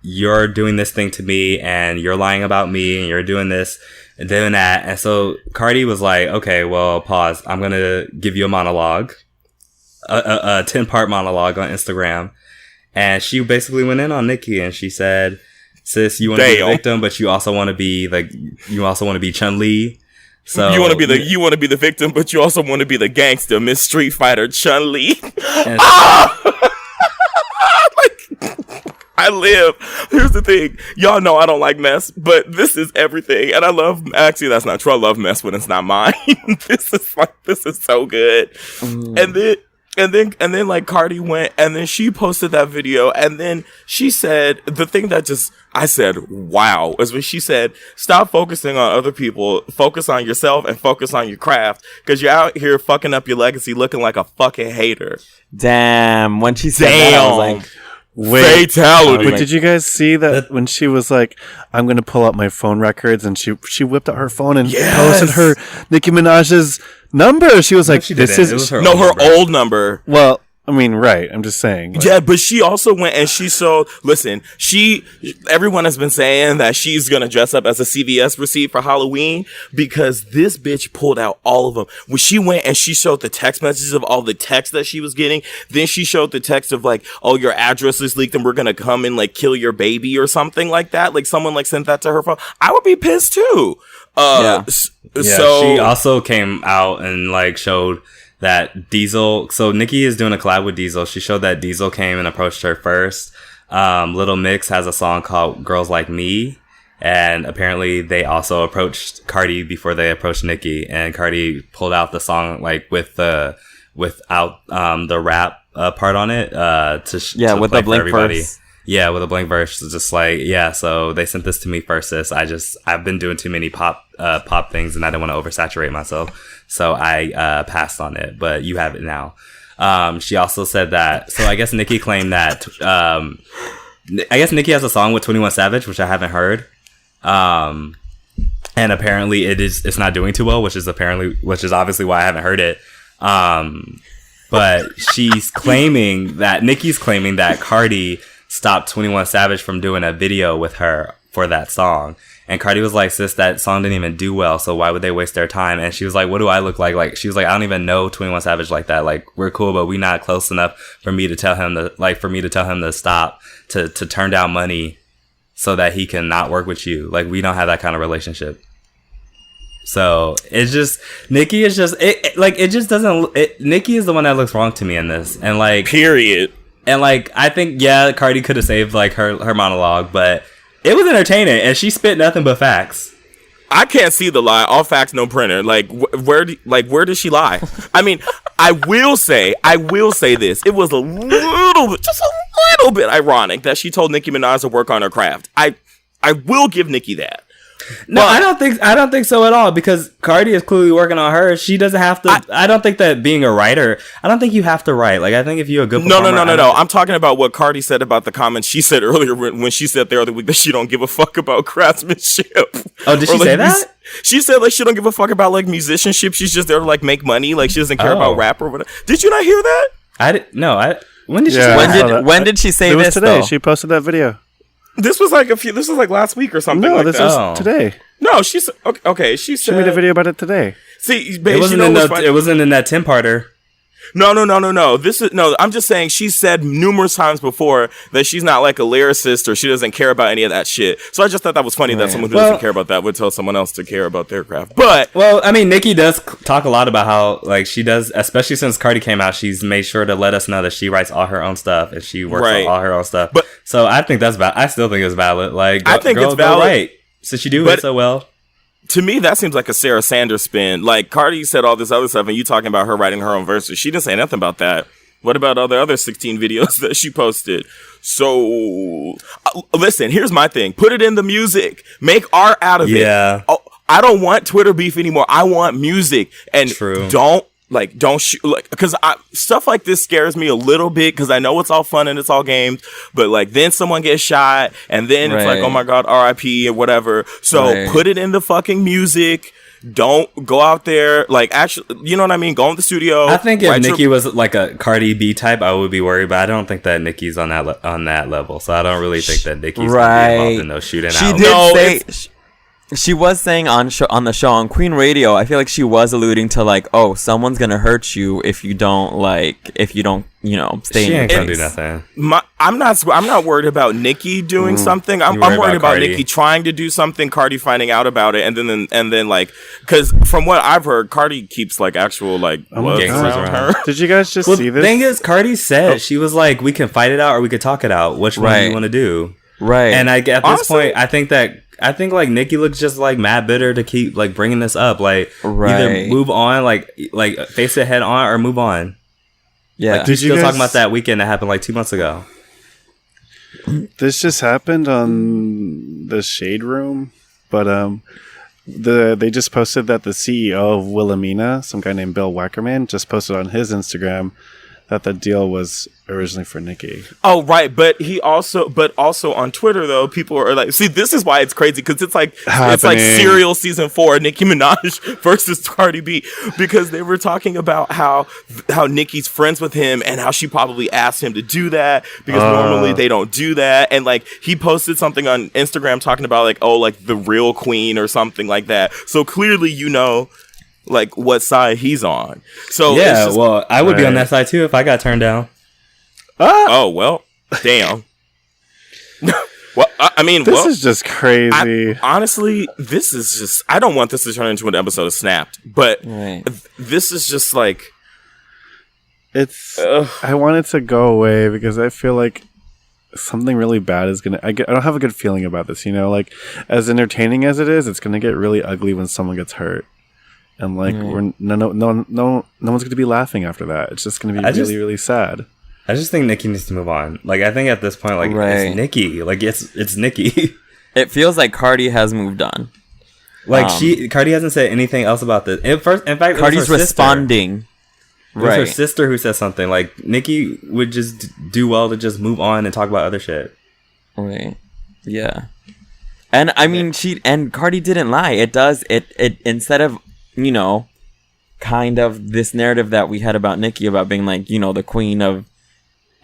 you're doing this thing to me and you're lying about me and you're doing this and doing that. And so Cardi was like, okay, well, pause. I'm gonna give you a monologue. A 10-part monologue on Instagram, and she basically went in on Nicki, and she said, "Sis, you want to be the victim, but you also want to be Chun-Li. So
you want to be the victim, but you also want to be the gangster, Miss Street Fighter Chun-Li." I live. Here's the thing. Y'all know I don't like mess, but this is everything. And I love, actually, that's not true. I love mess when it's not mine. This is so good. And then like Cardi went and then she posted that video and then she said the thing that I said, wow, is when she said, stop focusing on other people, focus on yourself and focus on your craft, because you're out here fucking up your legacy looking like a fucking hater.
Damn. When she said that, I was like,
fatality.
But did you guys see that when she was like, I'm going to pull up my phone records, and she whipped out her phone and posted her Nicki Minaj's number? She was like, this is
her old number.
Well, I mean, right. I'm just saying. Like,
yeah, but she also went and she showed, listen, everyone has been saying that she's going to dress up as a CVS receipt for Halloween because this bitch pulled out all of them. When she went and she showed the text messages of all the texts that she was getting, then she showed the text of like, oh, your address is leaked and we're going to come and like kill your baby or something like that. Like someone like sent that to her phone. I would be pissed too. So
she also came out and like showed that Diesel, so Nicki is doing a collab with Diesel. She showed that Diesel came and approached her first. Little Mix has a song called Girls Like Me, and apparently they also approached Cardi before they approached Nicki, and Cardi pulled out the song like without the rap part on it to
with
play
the blank
for everybody.
verse.
Yeah, with a blank verse. Just like, yeah, so they sent this to me first, sis. I've been doing too many pop things and I didn't want to oversaturate myself. So I passed on it, but you have it now. She also said that, so I guess Nicki claimed that, I guess Nicki has a song with 21 Savage, which I haven't heard. And apparently it's not doing too well, which is obviously why I haven't heard it. But Nicki's claiming that Cardi stopped 21 Savage from doing a video with her for that song. And Cardi was like, sis, that song didn't even do well, so why would they waste their time? And she was like, what do I look like? Like, she was like, I don't even know 21 Savage like that. Like, we're cool, but we not close enough for me to tell him to stop, to turn down money so that he can not work with you. Like, we don't have that kind of relationship. So it's just, Nicki is just, Nicki is the one that looks wrong to me in this. And like,
period.
And like, I think, yeah, Cardi could have saved like her monologue, but it was entertaining and she spit nothing but facts.
I can't see the lie. All facts, no printer. Like, where does she lie? I mean, I will say this. It was just a little bit ironic that she told Nicki Minaj to work on her craft. I will give Nicki that.
No, but I don't think so at all, because Cardi is clearly working on her. She doesn't have to. I don't think that being a writer, I don't think you have to write. Like, I think if you're a good performer,
No. I'm talking about what Cardi said about the comments she said earlier when she said the other week that she don't give a fuck about craftsmanship.
Oh, did she say that?
She said like she don't give a fuck about like musicianship. She's just there to like make money. Like, she doesn't care about rap or whatever. Did you not hear that?
When did she say that?
When did she say
it was
this
today.
though?
She posted that video.
This was like last week or something.
No,
like
this
that.
was today.
No, she said okay. She said
She made a video about it today.
See,
it wasn't in that 10-parter.
No. I'm just saying she said numerous times before that she's not like a lyricist or she doesn't care about any of that shit. So I just thought that was funny that someone who doesn't care about that would tell someone else to care about their craft. But
I mean, Nicki does talk a lot about how like she does, especially since Cardi came out. She's made sure to let us know that she writes all her own stuff and she works on all her own stuff. But so I think that's I still think it's valid. Like,
I think it's valid,
right? Since you do it so well.
To me, that seems like a Sarah Sanders spin. Like, Cardi said all this other stuff, and you talking about her writing her own verses. She didn't say nothing about that. What about all the other 16 videos that she posted? So, listen, here's my thing. Put it in the music. Make art out of it.
Yeah.
Oh, I don't want Twitter beef anymore. I want music. And don't shoot, like, because stuff like this scares me a little bit, because I know it's all fun and it's all games, but like then someone gets shot and then it's like, oh my god, RIP or whatever. So put it in the fucking music. Don't go out there, like, actually, you know what I mean? Go in the studio.
I think if Nicki was like a Cardi B type, I would be worried, but I don't think that Nicki's on that level. So I don't really think that Nicki's gonna be involved in those shooting out.
She did say. She was saying on the show on Queen Radio, I feel like she was alluding to like, oh, someone's gonna hurt you if you don't stay.
She
in
ain't
your
gonna
place.
do nothing.
I'm not worried about Nicki doing something. I'm worried about Nicki trying to do something, Cardi finding out about it, and then like, because from what I've heard, Cardi keeps like actual like gangsters around her.
Did you guys just see this?
The thing is, Cardi said she was like, we can fight it out or we could talk it out. Which one do you want to do?
Right.
And at this point, I think like Nicki looks just like mad bitter to keep like bringing this up. Like, either move on, like face it head on, or move on.
Yeah.
Like, still talking about that weekend that happened like 2 months ago.
This just happened on the Shade Room, but they just posted that the CEO of Wilhelmina, some guy named Bill Wackerman, just posted on his Instagram that the deal was originally for Nicki.
Oh, right. But also on Twitter, though, people are like, see, this is why it's crazy, because it's like Serial season 4, Nicki Minaj versus Cardi B, because they were talking about how Nicki's friends with him and how she probably asked him to do that because normally they don't do that. And like, he posted something on Instagram talking about like, oh, like the real queen or something like that. So clearly, like what side he's on. So
yeah, well, I would be on that side too if I got turned down.
Oh well, damn. Well, I mean,
this is just crazy.
Honestly, this is just. I don't want this to turn into an episode of Snapped, but this is just like.
I want it to go away because I feel like something really bad is gonna. I don't have a good feeling about this. Like as entertaining as it is, it's gonna get really ugly when someone gets hurt. And like no one's going to be laughing after that. It's just going to be really sad.
I just think Nicki needs to move on. Like, I think at this point, like,
Right.
it's Nicki. Like, it's Nicki.
It feels like Cardi has moved on.
Like, Cardi hasn't said anything else about this. In fact,
Cardi's responding.
It was her
Right.
sister who said something. Like, Nicki would just do well to just move on and talk about other shit.
Right. Yeah. And I mean, Cardi didn't lie. It instead of, you know, kind of this narrative that we had about Nicki about being like, you know, the queen of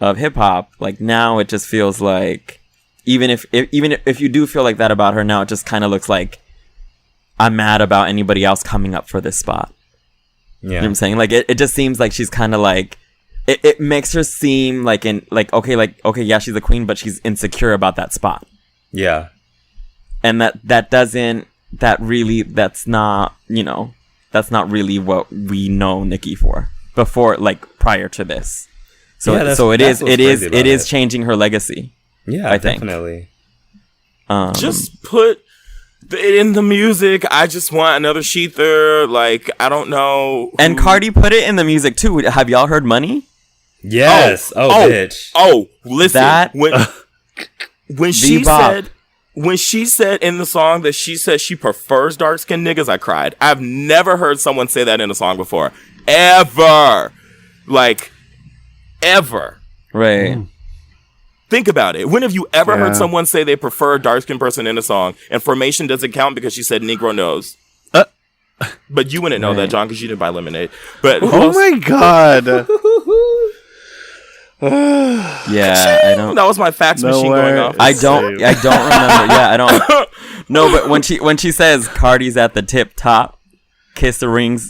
hip hop, like now it just feels like even if you do feel like that about her now, it just kind of looks like I'm mad about anybody else coming up for this spot.
Yeah.
You know what I'm saying? Like it just seems like she's kind of like it makes her seem like okay, yeah, she's the queen, but she's insecure about that spot.
Yeah.
And that's not, you know, that's not really what we know Nicki for before, like prior to this. So
Yeah,
so it
that's
is changing her legacy.
Yeah,
I think.
definitely.
Just put it in the music. I just want another Sheether. Like, I don't know.
And Cardi put it in the music too. Have y'all heard Money?
Yes. Oh, bitch.
Oh, listen.
That
when she said in the song that she said she prefers dark skinned niggas, I cried. I've never heard someone say that in a song before. Ever. Like, ever.
Right.
Think about it. When have you ever heard someone say they prefer a dark skinned person in a song and formation doesn't count because she said Negro knows? But you wouldn't know that, John, because you didn't buy lemonade. But
Oh my god.
Yeah, I don't.
That was my fax machine going off.
I don't remember. Yeah, I don't. No, but when she says Cardi's at the tip top, kiss the ring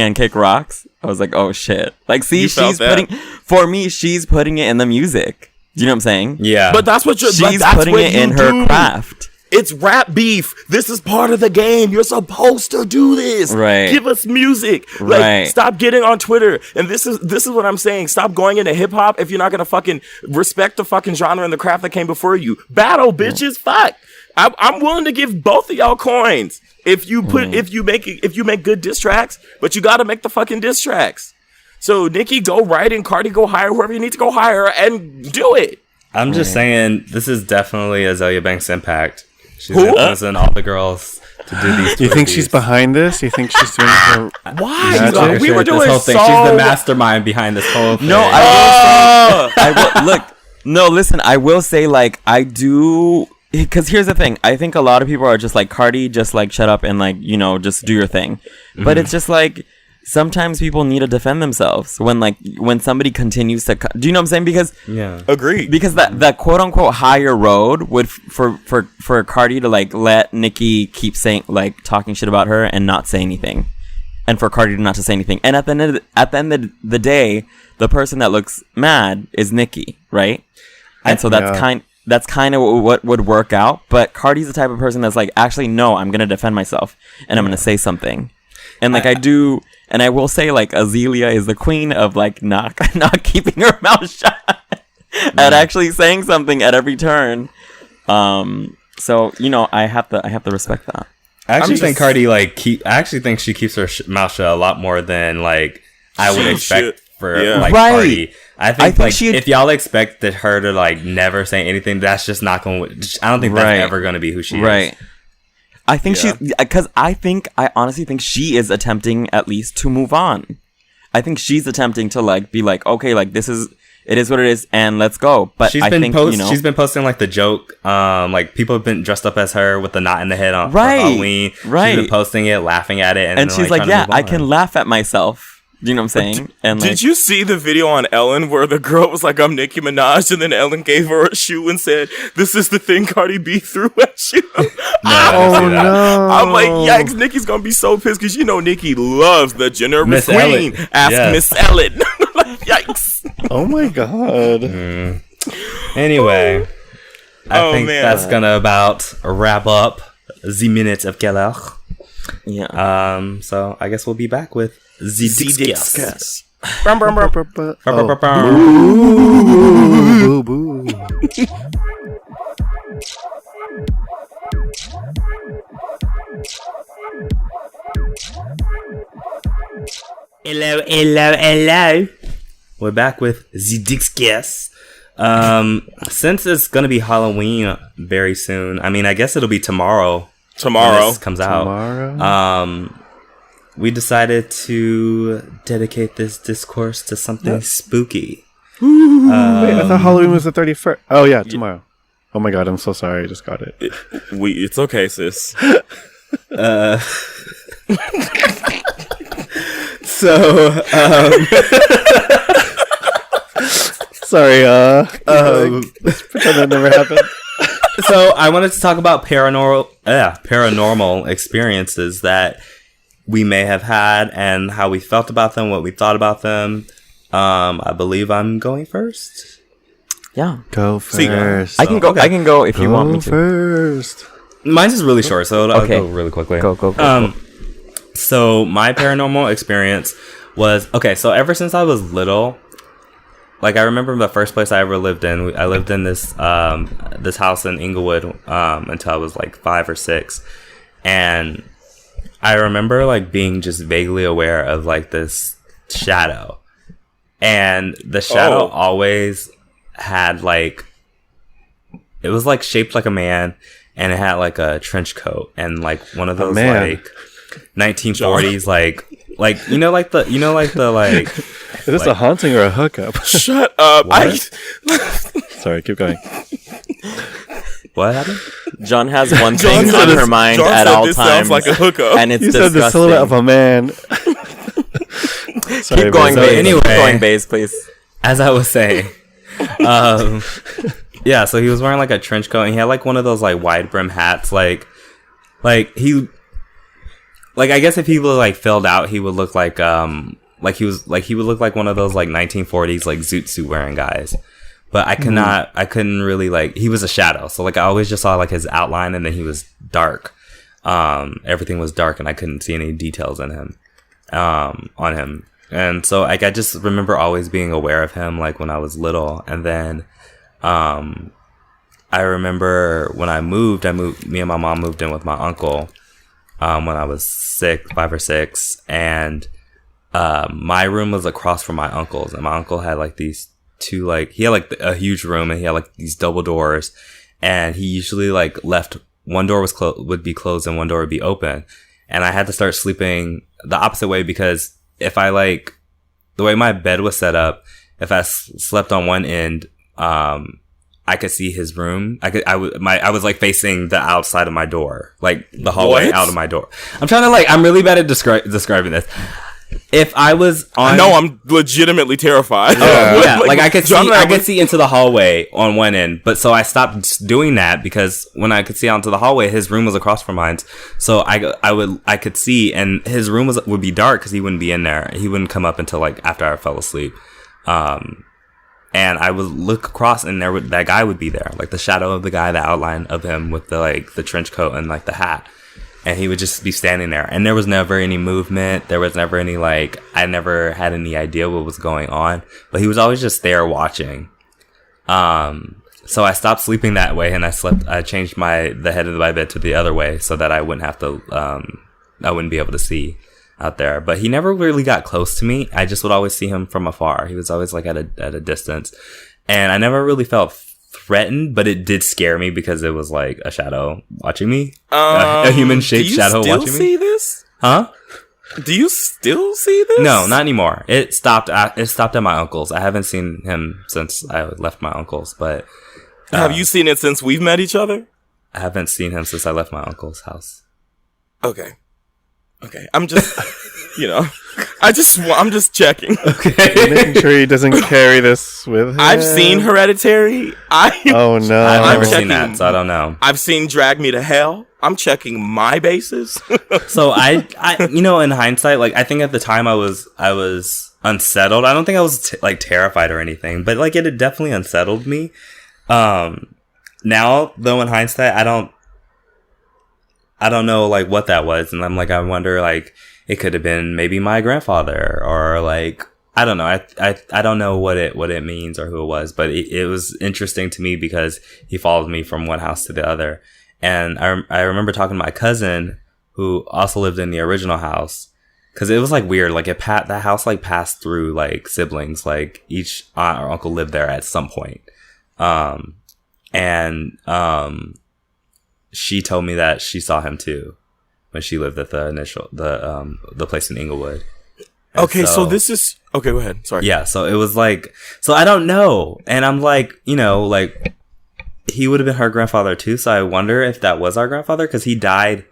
and kick rocks, I was like, oh shit. Like, see, she's putting it in the music. Do you know what I'm saying?
Yeah.
But that's what
she's putting it in her craft.
It's rap beef. This is part of the game. You're supposed to do this.
Right.
Give us music. Like, stop getting on Twitter. And this is what I'm saying. Stop going into hip hop if you're not gonna fucking respect the fucking genre and the craft that came before you. Battle, bitches. Fuck. I'm willing to give both of y'all coins if you make good diss tracks, but you gotta make the fucking diss tracks. So Nicki, go right, and Cardi, go hire whoever you need to go hire and do it.
I'm just saying, this is definitely Azalea Banks' impact. She's
Who?
influencing all the girls to do these.
You think she's behind this? You think she's doing her?
Why?
Magic?
We were doing
this whole thing.
so.
She's the mastermind behind this whole thing.
No, I will say, no, listen, I will say, like, I do, because here's the thing. I think a lot of people are just like, Cardi, just like shut up and like, you know, just do your thing. But it's just like, sometimes people need to defend themselves when somebody continues to do you know what I'm saying? Because
Agreed.
Because that quote unquote higher road would for Cardi to like let Nicki keep saying, like, talking shit about her and not say anything, and for Cardi not to say anything, and at the end of the day, the person that looks mad is Nicki, right? And so that's kind of what would work out. But Cardi's the type of person that's like, actually, no, I'm gonna defend myself and I'm gonna say something. And like I do, and I will say, like, Azealia is the queen of like not keeping her mouth shut and actually saying something at every turn. So, you know, I have to respect that.
I actually think Cardi I actually think she keeps her mouth shut a lot more than like I would expect for like Cardi. I think like if y'all expect her to like never say anything, that's just not going. I don't think that's ever going to be who she is.
Right. I think I honestly think she is attempting at least to move on. I think she's attempting to like be like, okay, like it is what it is, and let's go. But she's been
posting like the joke, like people have been dressed up as her with the knot in the head on for Halloween. Right. She's been posting it, laughing at it, and
she's like, yeah, I can laugh at myself. Do you know what I'm saying? And
did you see the video on Ellen where the girl was like, I'm Nicki Minaj, and then Ellen gave her a shoe and said, this is the thing Cardi B threw at you?
No.
I'm like, yikes, Nicki's gonna be so pissed because you know Nicki loves the Generous Queen. Ask Miss Ellen. Yikes.
Oh my god.
Anyway, I think that's gonna about wrap up the minute of Keller.
Yeah.
So I guess we'll be back with the discuss.
Hello.
We're back with the discourse. Since it's gonna be Halloween very soon, I mean, I guess it'll be tomorrow. When this comes out. We decided to dedicate this discourse to something spooky.
Wait, I thought Halloween was the 31st. Oh yeah, tomorrow. Oh my god, I'm so sorry. I just got it.
It's okay, sis.
So,
sorry. Let's pretend that never happened.
So I wanted to talk about paranormal experiences that we may have had and how we felt about them, what we thought about them. I believe I'm going first.
Yeah,
go first.
I can go. Okay. I can go if you want me to.
First.
Mine's is really short, so I'll go really quickly.
Go.
So my paranormal experience was so ever since I was little. Like, I remember the first place I ever lived in. I lived in this this house in Inglewood until I was like 5 or 6, and I remember like being just vaguely aware of like this shadow, and the shadow always had like, it was like shaped like a man, and it had like a trench coat and like one of those like 1940s like
Is this a haunting or a hookup?
Shut up.
Sorry, keep going.
What happened?
John has one thing on her mind at all times. Sounds
like a hookup.
And it's
you
disgusting.
said the silhouette of a man. Sorry,
keep going, Baze.
Anyway,
keep going, Baze, please.
As I was saying, yeah. So he was wearing like a trench coat, and he had like one of those like wide brim hats, like he. Like, I guess if he was like filled out, he would look like he would look like one of those like 1940s like zoot suit wearing guys. But I couldn't really like, he was a shadow. So like I always just saw like his outline, and then he was dark. Everything was dark, and I couldn't see any details in him, on him. And so like I just remember always being aware of him like when I was little. And then I remember when me and my mom moved in with my uncle. When I was 5 or 6, and my room was across from my uncle's, and my uncle had like these two, like, he had like a huge room, and he had like these double doors, and he usually like left one door would be closed and one door would be open, and I had to start sleeping the opposite way, because if I like the way my bed was set up, if I slept on one end, I could see his room. I was like facing the outside of my door, like the hallway out of my door. I'm really bad at describing this. If I was on,
no, I'm legitimately terrified.
Yeah, like I could see into the hallway on one end, but so I stopped doing that because when I could see onto the hallway, his room was across from mine. So I could see, and his room would be dark because he wouldn't be in there. He wouldn't come up until like after I fell asleep. And I would look across, and that guy would be there, like the shadow of the guy, the outline of him with the trench coat and like the hat, and he would just be standing there. And there was never any movement. There was never any like, I never had any idea what was going on, but he was always just there watching. So I stopped sleeping that way, and I changed the head of my bed to the other way so that I wouldn't have to, I wouldn't be able to see out there. But he never really got close to me. I just would always see him from afar. He was always like at a distance, and I never really felt threatened, but it did scare me because it was like a shadow watching me, a human shaped shadow watching me.
Do you still see this?
Huh?
Do you still see this?
No, not anymore. It stopped at my uncle's. I haven't seen him since I left my uncle's, but
have you seen it since we've met each other?
I haven't seen him since I left my uncle's house.
Okay. I'm just, I'm just checking.
Okay. Making sure he doesn't carry this with him.
I've seen Hereditary.
Oh no.
I've never seen that, so I don't know.
I've seen Drag Me to Hell. I'm checking my bases.
So I in hindsight, like, I think at the time I was unsettled. I don't think I was like terrified or anything, but like it definitely unsettled me. Now though, in hindsight, I don't know like what that was, and I wonder, like, it could have been maybe my grandfather, or like, I don't know. I don't know what it means or who it was, but it was interesting to me because he followed me from one house to the other. And I remember talking to my cousin who also lived in the original house, because it was like weird. Like that house like passed through like siblings. Like each aunt or uncle lived there at some point. And she told me that she saw him too when she lived at the place in Inglewood. And
okay, so this is okay. Go ahead. Sorry.
Yeah, so it was like, so I don't know, and I'm like, you know, like he would have been her grandfather too. So I wonder if that was our grandfather because he died.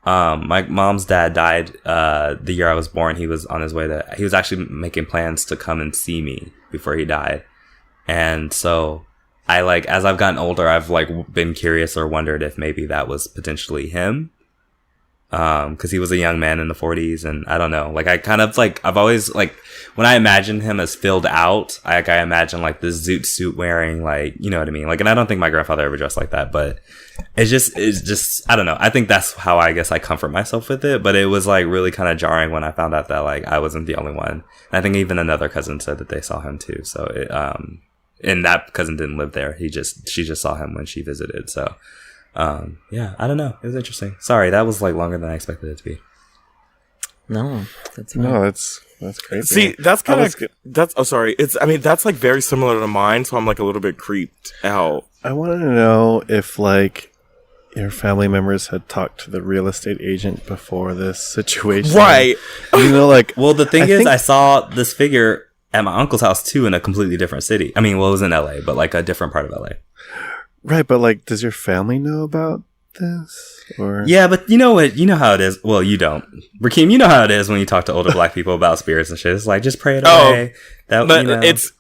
My mom's dad died the year I was born. He was on his way to. He was actually making plans to come and see me before he died, and so I like as I've gotten older, I've like been curious or wondered if maybe that was potentially him. Cause he was a young man in the 40s and I don't know, like I kind of like, I've always like, when I imagine him as filled out, I imagine like the zoot suit wearing, like, you know what I mean? Like, and I don't think my grandfather ever dressed like that, but it's just, I don't know. I think that's how I guess I comfort myself with it, but it was like really kind of jarring when I found out that like I wasn't the only one. And I think even another cousin said that they saw him too. So it, and that cousin didn't live there. She just saw him when she visited. So, yeah, I don't know. It was interesting. Sorry, that was like longer than I expected it to be.
No, that's fine.
No, that's crazy.
See, that's kind of that's. Oh, sorry. I mean, that's like very similar to mine, so I'm like a little bit creeped out.
I wanted to know if like your family members had talked to the real estate agent before this situation,
Right?
You know, like,
well, the thing is, I saw this figure at my uncle's house too in a completely different city. I mean, well, it was in LA, but like a different part of LA.
right, but like, does your family know about this? Or
Yeah, but you know what? You know how it is. Well, you don't, Rakeem. You know how it is when you talk to older black people about spirits and shit. It's like just pray it away. That,
But
you know.
it's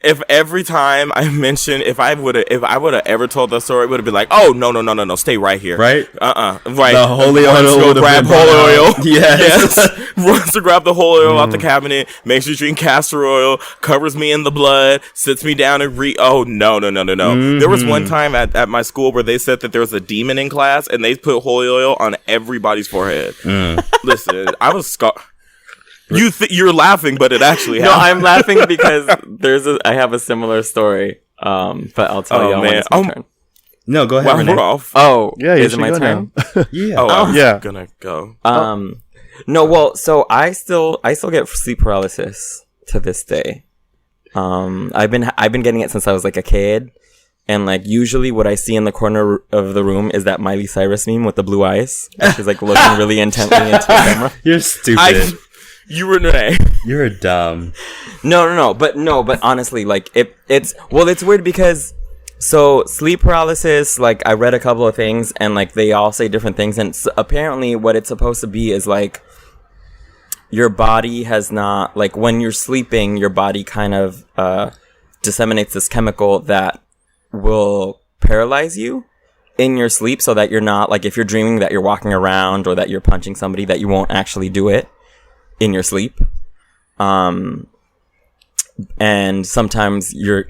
if every time I mention if I would have ever told that story, it would have been like, oh no, stay right here,
right.
Right.
The holy
Runs
oil
to go
would have
grab
been
holy oil.
Yes.
Runs to grab the holy oil out the cabinet, makes you drink castor oil, covers me in the blood, sits me down and oh no.
Mm-hmm.
There was one time at my school where they said that there was a demon in class and they put holy oil on everybody's forehead. Listen, I was scarred. You're laughing, but it actually happened.
No, I'm laughing because I have a similar story. But I'll tell you when it's my turn.
No, go ahead.
We're off.
Oh,
yeah,
is it my turn?
Yeah.
Oh, I was
yeah.
gonna go.
No, well, so I still get sleep paralysis to this day. I've been getting it since I was like a kid. And like usually what I see in the corner of the room is that Miley Cyrus meme with the blue eyes. She's like looking really intently into the camera.
You're stupid.
You were Renee.
You're dumb.
No, but honestly, like it's weird because so sleep paralysis, like I read a couple of things and like they all say different things, and apparently what it's supposed to be is like your body has not, like when you're sleeping, your body kind of disseminates this chemical that will paralyze you in your sleep so that you're not, like if you're dreaming that you're walking around or that you're punching somebody, that you won't actually do it in your sleep. And sometimes your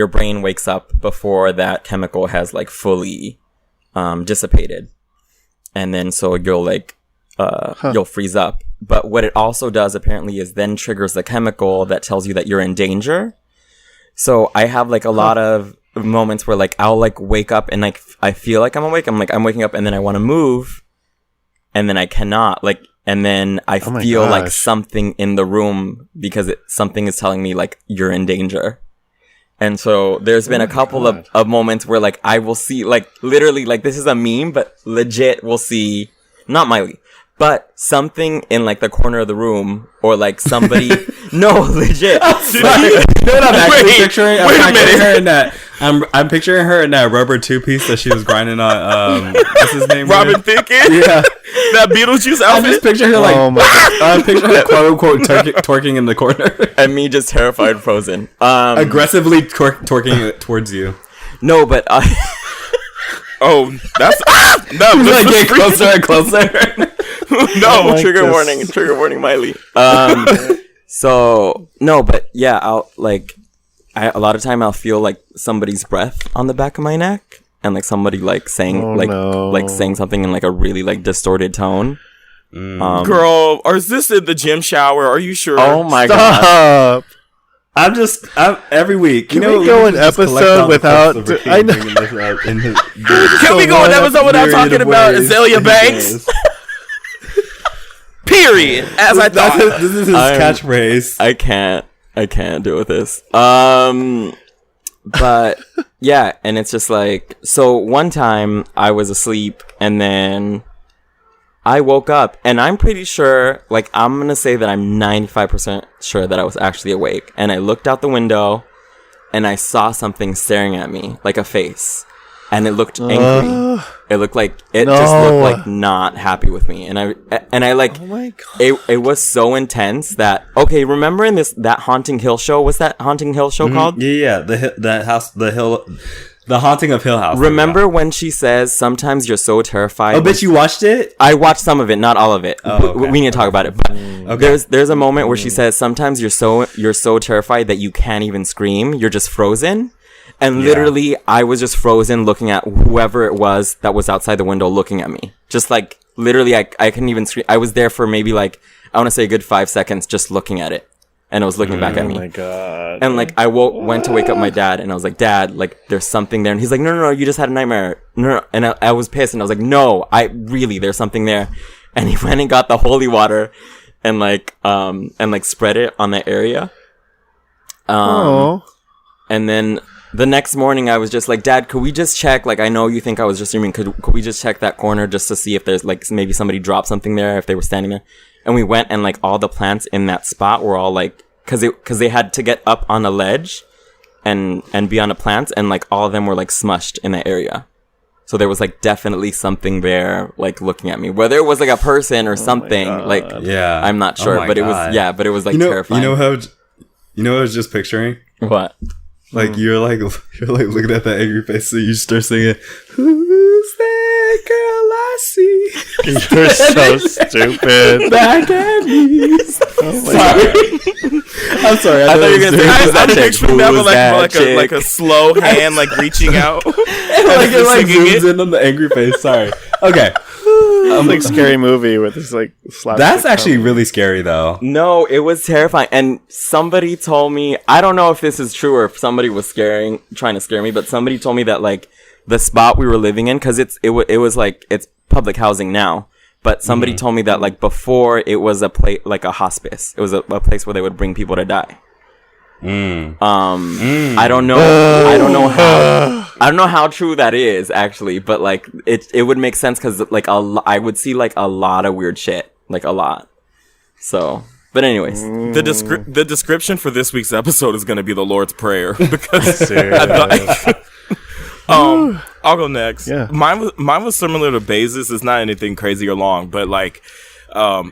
brain wakes up before that chemical has like fully dissipated, and then so you'll like you'll freeze up. But what it also does apparently is then triggers the chemical that tells you that you're in danger. So I have like a lot of moments where like I'll like wake up and like I feel like I'm awake. I'm waking up and then I want to move, and then I cannot, like. And then I feel like something in the room because something is telling me like you're in danger. And so there's been a couple of moments where like I will see like literally like this is a meme, but legit we'll see not Miley, but something in like the corner of the room or like somebody. No, legit.
You know what I'm actually picturing? I'm picturing her in that rubber 2-piece that she was grinding on. What's his name?
Robin Thicke?
Yeah.
That Beetlejuice outfit?
I just picture her like, I picture her quote unquote twerking in the corner.
And me just terrified, frozen.
Aggressively twerking it towards you.
No, but
oh, that's no.
He's like getting closer and closer.
No,
like trigger warning, Miley. So no, but yeah, I'll like, a lot of time I'll feel like somebody's breath on the back of my neck, and like somebody like saying like saying something in like a really like distorted tone.
Girl, or is this in the gym shower? Are you sure?
Oh my god!
I'm every week.
Can we go an episode without?
Can we go an episode without talking about Azalea Banks? Period. As I thought.
This is his catchphrase.
I can't deal with this. But yeah, and it's just like, so one time I was asleep and then I woke up and I'm pretty sure, like, I'm going to say that I'm 95% sure that I was actually awake. And I looked out the window and I saw something staring at me, like a face. And it looked angry. It looked like, just looked like not happy with me. And I like,
oh my God.
It was so intense that, okay, remember in that Haunting Hill show? What's that Haunting Hill show called?
Yeah. The Haunting of Hill House.
Remember when she says, sometimes you're so terrified.
Oh, bitch, you watched it?
I watched some of it, not all of it.
Oh, okay.
We need to talk about it. But there's a moment where she says, sometimes you're so terrified that you can't even scream. You're just frozen. And literally, I was just frozen looking at whoever it was that was outside the window looking at me. Just like, literally, I couldn't even scream. I was there for maybe like, I want to say a good 5 seconds just looking at it. And it was looking back at me.
Oh my God.
And like, I went to wake up my dad and I was like, Dad, like, there's something there. And he's like, no, you just had a nightmare. No. And I was pissed and I was like, no, there's something there. And he went and got the holy water and spread it on that area. And then the next morning I was just like, Dad, could we just check? Like, I know you think I was just dreaming. Could we just check that corner just to see if there's like maybe somebody dropped something there, if they were standing there? And we went and like all the plants in that spot were all like, cause they had to get up on a ledge and be on the plants and like all of them were like smushed in that area. So there was like definitely something there like looking at me, whether it was like a person or something, like, yeah, I'm not sure, but it was like terrifying.
You know what I was just picturing?
What?
Like you're like looking at that angry face, so you start singing, "Who's that girl I see?"
You're so stupid.
Back at me. I'm sorry.
I thought you were gonna say,
I'm picturing that with like a slow hand like reaching out,
and it zooms in on the angry face. Sorry. Okay.
Like scary movie with this like slap.
That's actually really scary though.
No, it was terrifying. And somebody told me, I don't know if this is true or if somebody was trying to scare me, but somebody told me that like the spot we were living in, because it was like, it's public housing now, but somebody told me that like before it was a place like a hospice. It was a place where they would bring people to die. I don't know how true that is actually, but like it would make sense because like I would see like a lot of weird shit, like a lot. So, but anyways,
the description for this week's episode is going to be the Lord's Prayer because I'll go next.
Yeah.
Mine was similar to Baze's. It's not anything crazy or long, but like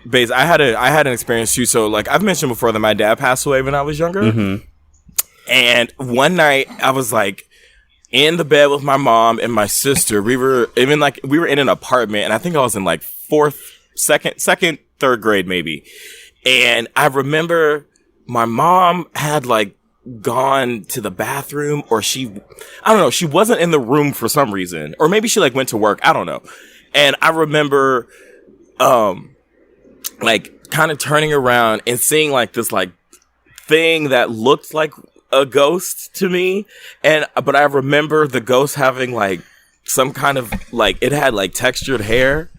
Baze, I had an experience too. So like I've mentioned before that my dad passed away when I was younger, and one night I was like in the bed with my mom and my sister. We were in an apartment, and I think I was in like second, third grade maybe. And I remember my mom had like gone to the bathroom, or I don't know, she wasn't in the room for some reason, or maybe she like went to work. I don't know. And I remember, like kind of turning around and seeing like this like thing that looked like a ghost to me. But I remember the ghost having like some kind of like, it had like textured hair.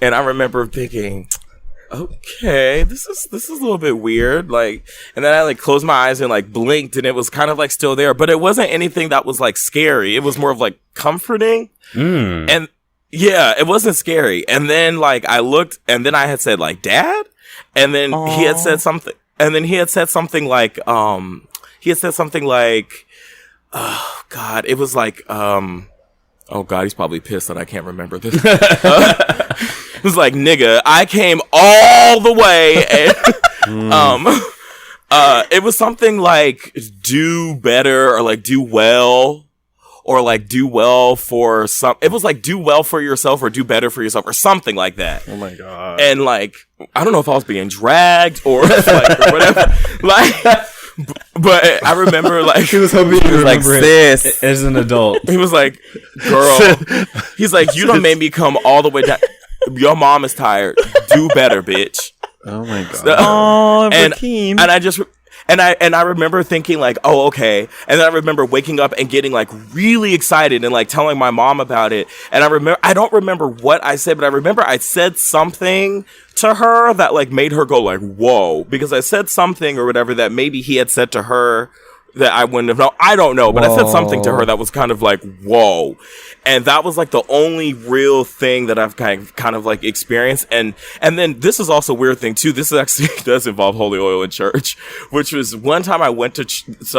And I remember thinking, okay, this is a little bit weird. Like, and then I like closed my eyes and like blinked, and it was kind of like still there, but it wasn't anything that was like scary. It was more of like comforting. And yeah, it wasn't scary. And then like I looked, and then I had said like, Dad? And then he had said something, like, oh God, it was like, oh God, he's probably pissed that I can't remember this. It was like, nigga, I came all the way, and it was something like do better, or like do well, or like do well for some. It was like do well for yourself, or do better for yourself, or something like that.
Oh my God!
And like, I don't know if I was being dragged or like or whatever, like. But I remember, like,
he was hoping you
like, sis,
as an adult.
He was like, girl, he's like, you done made me come all the way down. Your mom is tired. Do better, bitch.
Oh my God.
So, and I just, I remember thinking like, oh, okay. And then I remember waking up and getting like really excited and like telling my mom about it. And I don't remember what I said, but I remember I said something to her that like made her go like, whoa, because I said something or whatever that maybe he had said to her that I wouldn't have known. I don't know, but I said something to her that was kind of like, whoa. And that was like the only real thing that I've kind of like experienced. And then this is also a weird thing too. This actually does involve holy oil in church, which was one time I went to,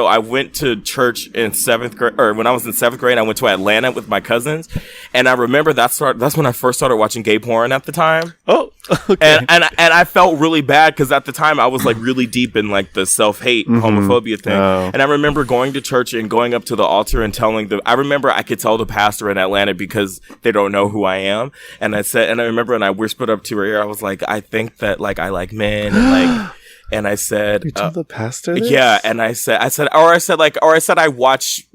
I went to church in 7th grade, or when I was in 7th grade, I went to Atlanta with my cousins. And I remember that's when I first started watching gay porn at the time.
Oh, okay.
And I felt really bad because at the time I was like really deep in like the self-hate homophobia thing.
Oh.
And I remember going to church and going up to the altar and telling I remember I could tell the pastor in Atlanta because they don't know who I am. And I remember and I whispered up to her ear, I was like, I think that like I like men and like, and I said,
you told the pastor this?
Yeah. And I said I watch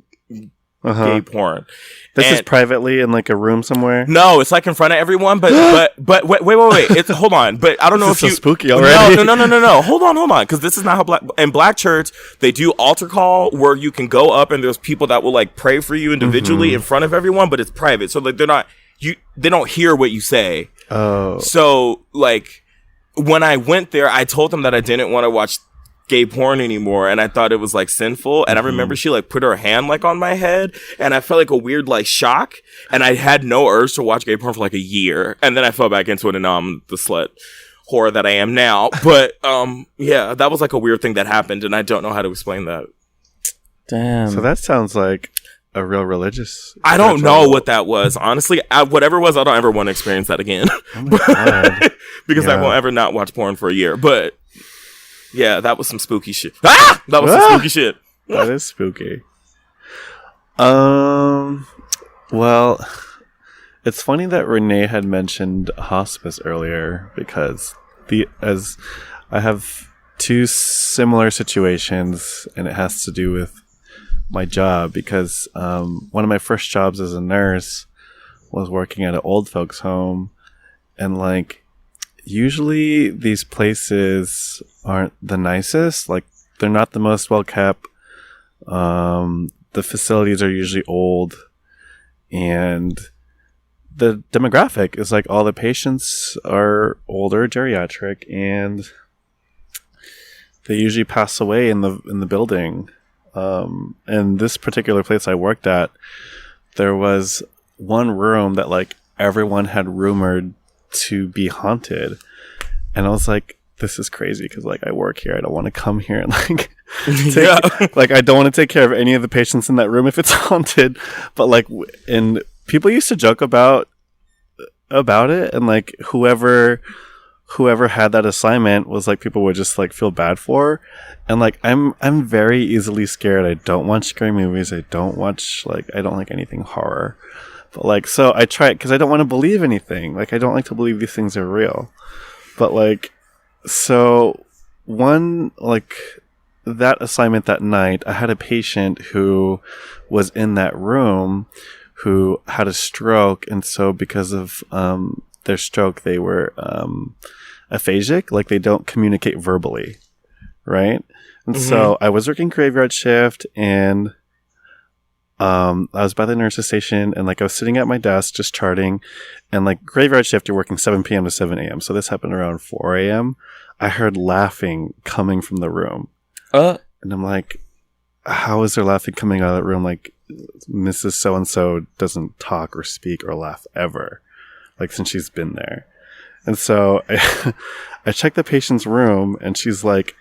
gay porn.
This is privately in like a room somewhere?
No, it's like in front of everyone, but wait. It's hold on. But I don't know if you
so spooky already.
No. Hold on. Because this is not how in Black church they do altar call where you can go up and there's people that will like pray for you individually in front of everyone, but it's private. So like they don't hear what you say.
Oh.
So like when I went there, I told them that I didn't want to watch gay porn anymore, and I thought it was like sinful. And I remember she like put her hand like on my head, and I felt like a weird like shock, and I had no urge to watch gay porn for like a year, and then I fell back into it, and now I'm the slut whore that I am now. But yeah, that was like a weird thing that happened, and I don't know how to explain that.
Damn.
So that sounds like a real religious.
I don't know what that was, honestly. Whatever it was, I don't ever want to experience that again.
Oh my God.
Because I won't ever not watch porn for a year. But yeah, that was some spooky shit. Ah! That was some spooky shit.
That is spooky. Well, it's funny that Renee had mentioned hospice earlier because as I have two similar situations, and it has to do with my job because one of my first jobs as a nurse was working at an old folks home, and like usually these places aren't the nicest. Like they're not the most well kept. The facilities are usually old, and the demographic is like all the patients are older, geriatric, and they usually pass away in the building. And this particular place I worked at, there was one room that like everyone had rumored to be haunted, and I was like, this is crazy because like I work here, I don't want to come here and like like I don't want to take care of any of the patients in that room if it's haunted. But like, and people used to joke about it, and like whoever had that assignment was like people would just like feel bad for. And like I'm very easily scared. I don't watch scary movies. I don't like anything horror. But like, so I try it because I don't want to believe anything. Like I don't like to believe these things are real. But like, so one, like that assignment that night, I had a patient who was in that room who had a stroke. And so because of their stroke, they were aphasic, like they don't communicate verbally. Right. And so I was working graveyard shift, and I was by the nurse's station, and like I was sitting at my desk just charting, and like graveyard shift, you're working 7 p.m. to 7 a.m. So this happened around 4 a.m. I heard laughing coming from the room. And I'm like, how is there laughing coming out of that room? Like Mrs. So-and-so doesn't talk or speak or laugh ever, like since she's been there. And so I checked the patient's room, and she's like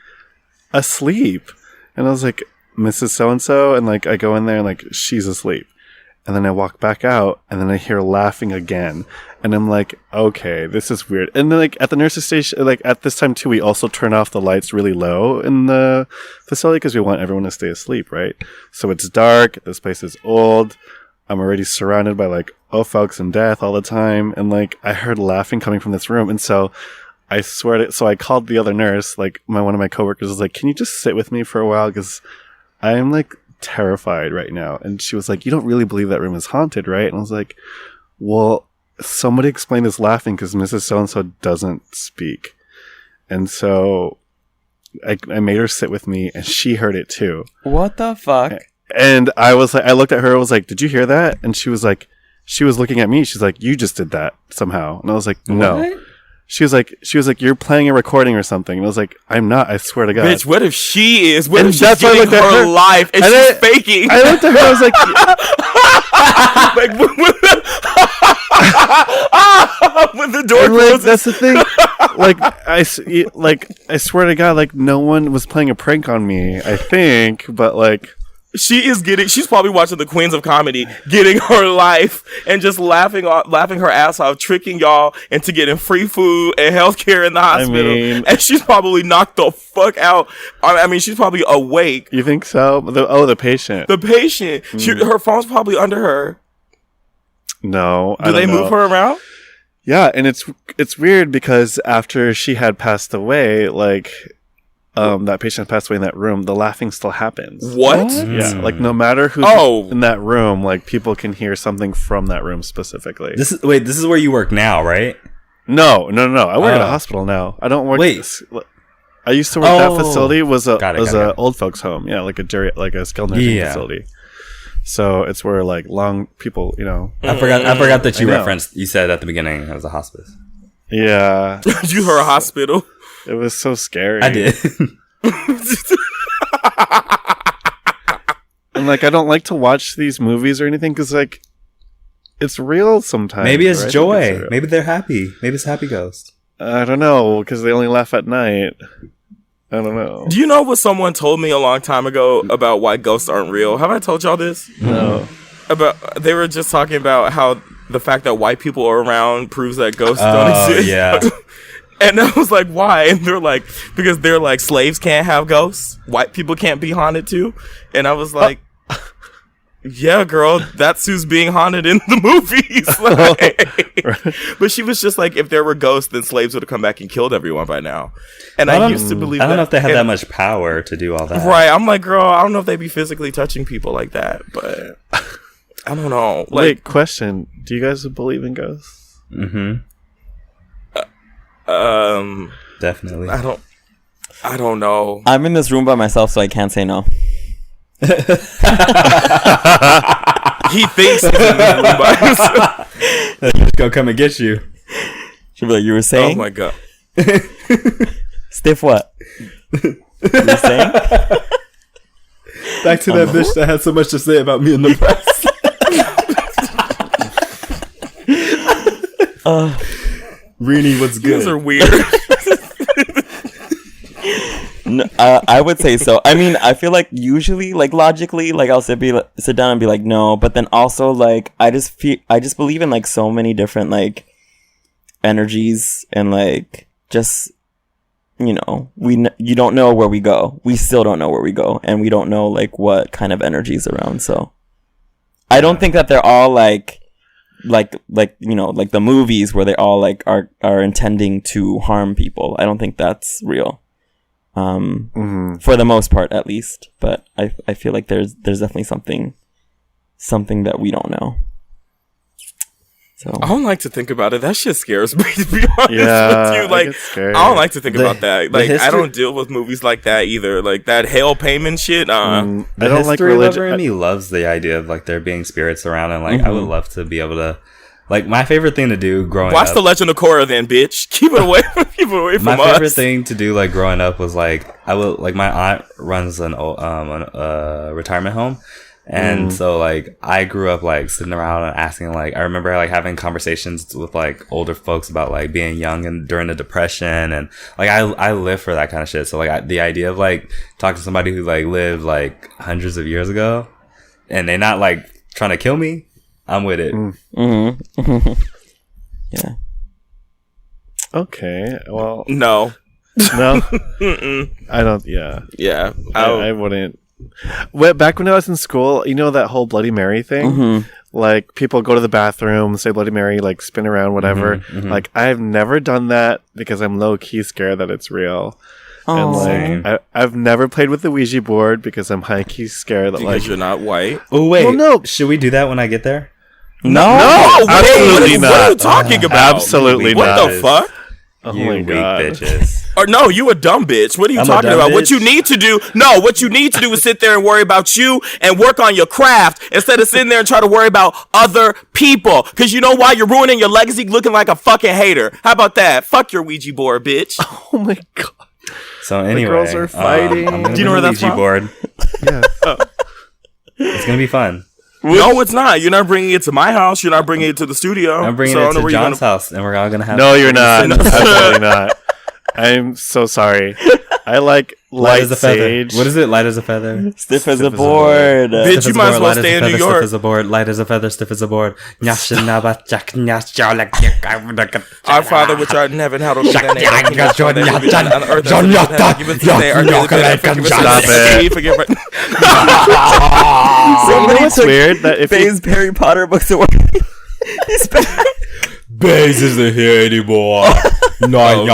asleep. And I was like, Mrs. So-and-so, and like I go in there and like she's asleep, and then I walk back out, and then I hear laughing again, and I'm like, okay, this is weird. And then like at the nurse's station, like at this time too, we also turn off the lights really low in the facility because we want everyone to stay asleep, right? So it's dark, this place is old, I'm already surrounded by like folks and death all the time, and like I heard laughing coming from this room. And so I swear so I called the other nurse, like one of my coworkers was like, can you just sit with me for a while, because I'm like terrified right now. And she was like, you don't really believe that room is haunted, right? And I was like, well, somebody explain this laughing because Mrs. So-and-so doesn't speak. And so I made her sit with me, and she heard it too.
What the fuck?
And I was like, I looked at her. I was like, "Did you hear that?" And she was like, she was looking at me. She's like, "You just did that somehow." And I was like, "No."
What?
She was like, "You're playing a recording or something." And I was like, "I'm not. I swear to God."
Bitch, what if she is? What
And
if she's
that's why I
getting
looked at
her
her.
life and
And
she's
I-
faking?
I looked at her. I was like,
Like, when the door
and, like,
closes.
that's the thing. I swear to God, like no one was playing a prank on me. I think, but like.
She's probably watching the Queens of Comedy, getting her life and just laughing her ass off, tricking y'all into getting free food and healthcare in the hospital. And she's probably knocked the fuck out. I mean, she's probably awake.
You think so? The patient.
The patient. Her phone's probably under her.
No.
Do they move her around?
Yeah, and it's weird because after she had passed away, like that patient passed away in that room, the laughing still happens.
What?
Yeah, like no matter who's in that room, like people can hear something from that room specifically.
This is where you work now, right?
No. I work at a hospital now. I don't work. I used to work that facility was a old folks home. Yeah, like a skilled nursing facility. So it's where like long people, you know.
I forgot that you referenced. You said at the beginning it was a hospice.
Yeah.
You heard a hospital.
It was so scary.
I did.
And like I don't like to watch these movies or anything because like it's real sometimes.
Maybe it's joy. Maybe they're happy. Maybe it's happy ghost.
I don't know because they only laugh at night. I don't know.
Do you know what someone told me a long time ago about why ghosts aren't real? Have I told y'all this?
No.
They were just talking about how the fact that white people are around proves that ghosts don't exist.
Yeah.
And I was like, why? And they're like, because they're like, slaves can't have ghosts. White people can't be haunted too. And I was like, yeah, girl, that's who's being haunted in the movies. Like, but she was just like, if there were ghosts, then slaves would have come back and killed everyone by now. And I used to believe that.
I don't know if they have that much power to do all that.
Right. I'm like, girl, I don't know if they'd be physically touching people like that, but I don't know. Like,
wait, question. Do you guys believe in ghosts?
Mm-hmm. Definitely.
I don't know.
I'm in this room by myself, so I can't say no.
He thinks he's in the room by himself.
They're just gonna come and get you.
She'll be like, you were saying?
Oh my God.
Stiff what? You were saying?
Back to that bitch that had so much to say about me in the press. Rini, what's good?
These are weird.
No, I would say so. I mean, I feel like usually, like logically, like I'll sit down and be like, no. But then also, like, I just believe in like so many different like energies and like just you know you don't know where we go. We still don't know where we go, and we don't know like what kind of energies around. So I don't think that they're all like you know like the movies where they all like are intending to harm people. I don't think that's real. For the most part, at least. But I feel like there's definitely something that we don't know. So
I don't like to think about it. That shit scares me, to be honest with you. Like, I don't like to think about that. Like, I don't deal with movies like that either. Like that hell payment shit.
I don't like
religion.
religion.
Lover in me loves the idea of like there being spirits around, and like I would love to be able to. Like, my favorite thing to do growing up...
Watch The Legend of Korra then, bitch. Keep it away from us.
My favorite thing to do, like, growing up was, like... I would... Like, my aunt runs an retirement home. And so, like, I grew up, like, sitting around and asking, like... I remember, like, having conversations with, like, older folks about, like, being young and during the Depression. And, like, I live for that kind of shit. So, like, the idea of, like, talking to somebody who, like, lived, like, hundreds of years ago... And they're not, like, trying to kill me... I'm with it.
Yeah.
Okay. Well.
No.
I don't. Yeah.
Yeah.
I wouldn't. Well, back when I was in school, you know that whole Bloody Mary thing. Like people go to the bathroom, say Bloody Mary, like spin around, whatever. Like I've never done that because I'm low key scared that it's real. And like I've never played with the Ouija board because I'm high key scared that
because you're not white.
Oh wait,
well, no.
Should we do that when I get there?
No,
absolutely not.
What are you talking about?
Absolutely
what
not.
What the fuck?
Oh
you
my
weak
God.
bitches.
Or no, you a dumb bitch. What are you talking about? Bitch. What you need to do is sit there and worry about you and work on your craft instead of sitting there and try to worry about other people. Because you know why? You're ruining your legacy looking like a fucking hater. How about that? Fuck your Ouija board, bitch.
Oh my god.
So anyway,
the girls are fighting.
Do you know where that's Ouija board?
Yeah.
It's gonna be fun.
No, it's not. You're not bringing it to my house. You're not bringing it to the studio.
I'm bringing it to John's house, and we're all gonna have.
No, you're not. Absolutely not. I'm so sorry. I like light
as a
sage.
What is it? Light as a feather.
Stiff as a board.
Bitch, you might as well stay in New York.
Stiff as a board. Light as a feather. Stiff as a board. Our
Father which art in heaven, hallowed be thy name.
Stop it. It's weird that if
Bay's Harry Potter books away. He's back.
Baze isn't here anymore. No.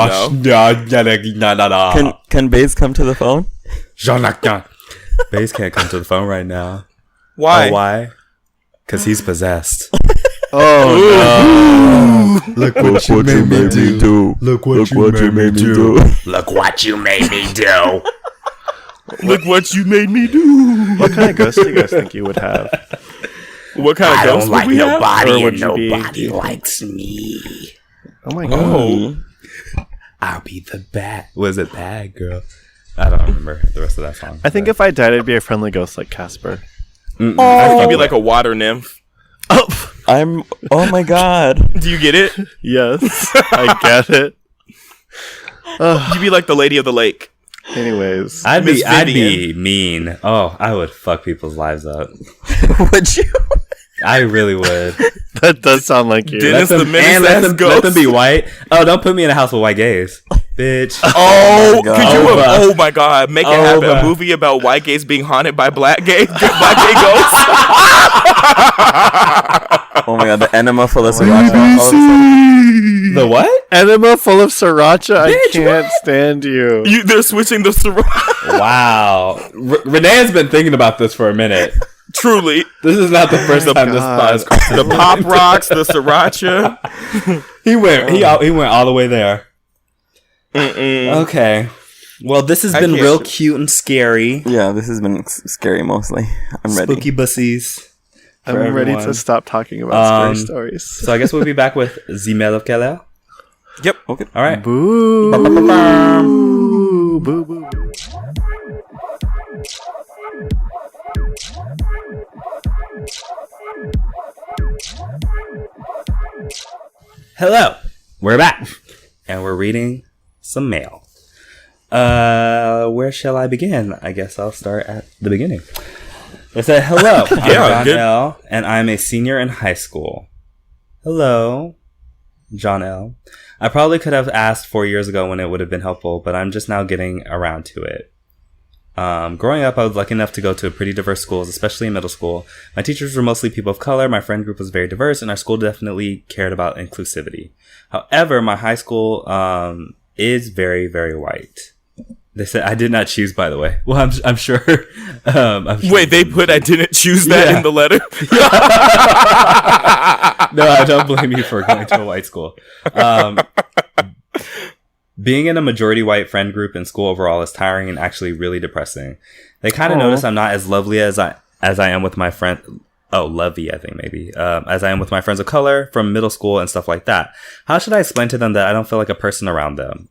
Can Baze come to the phone?
Baze can't come to the phone right now.
Why?
Oh, why? Because he's possessed.
Oh no!
Look what you made me do.
Look what you made me do.
Look what you made me do. Look what you made me do.
What kind of ghost do you guys think you would have?
What kind of ghost would we have?
Or would nobody
likes me.
Oh my god!
I'll be the bad. Was it bad girl? I don't remember the rest of that song.
I think if I died, I'd be a friendly ghost like Casper.
You'd be like a water nymph.
Oh my god!
Do you get it?
Yes, I get it.
You'd be like the lady of the lake.
Anyways,
I'd be mean. Oh, I would fuck people's lives up.
Would you?
I really would.
That does sound like you.
Dennis
Let them be white. Oh, don't put me in a house with white gays, bitch.
Oh, could you? Oh my god, make it happen. A movie about white gays being haunted by black gay ghosts.
Oh my god, the enema full of sriracha.
The what?
Enema full of sriracha. Bitch, I can't stand you.
They're switching the sriracha.
Wow. Renee has been thinking about this for a minute.
Truly.
This is not the first time this thought has crossed
the pop rocks, the sriracha.
He went all the way there. Okay. Well, this has been real cute and scary.
Yeah, this has been scary mostly. I'm ready.
Spooky bussies.
I'm ready to stop talking about scary stories.
So I guess we'll be back with Zimel of Keller.
Yep.
Okay. All right.
Boo. Boo. Boo.
Hello. We're back. And we're reading some mail. Where shall I begin? I guess I'll start at the beginning. It said, hello, I'm John L., and I'm a senior in high school. Hello, John L. I probably could have asked 4 years ago when it would have been helpful, but I'm just now getting around to it. Growing up, I was lucky enough to go to pretty diverse schools, especially in middle school. My teachers were mostly people of color, my friend group was very diverse, and our school definitely cared about inclusivity. However, my high school is very, very white. They said I did not choose, by the way. Well, I'm sure.
Wait, they put I didn't choose that in the letter?
No, I don't blame you for going to a white school. Being in a majority white friend group in school overall is tiring and actually really depressing. They kind of notice I'm not as lovely as I am with my friend. Oh, lovey, I think maybe. As I am with my friends of color from middle school and stuff like that. How should I explain to them that I don't feel like a person around them?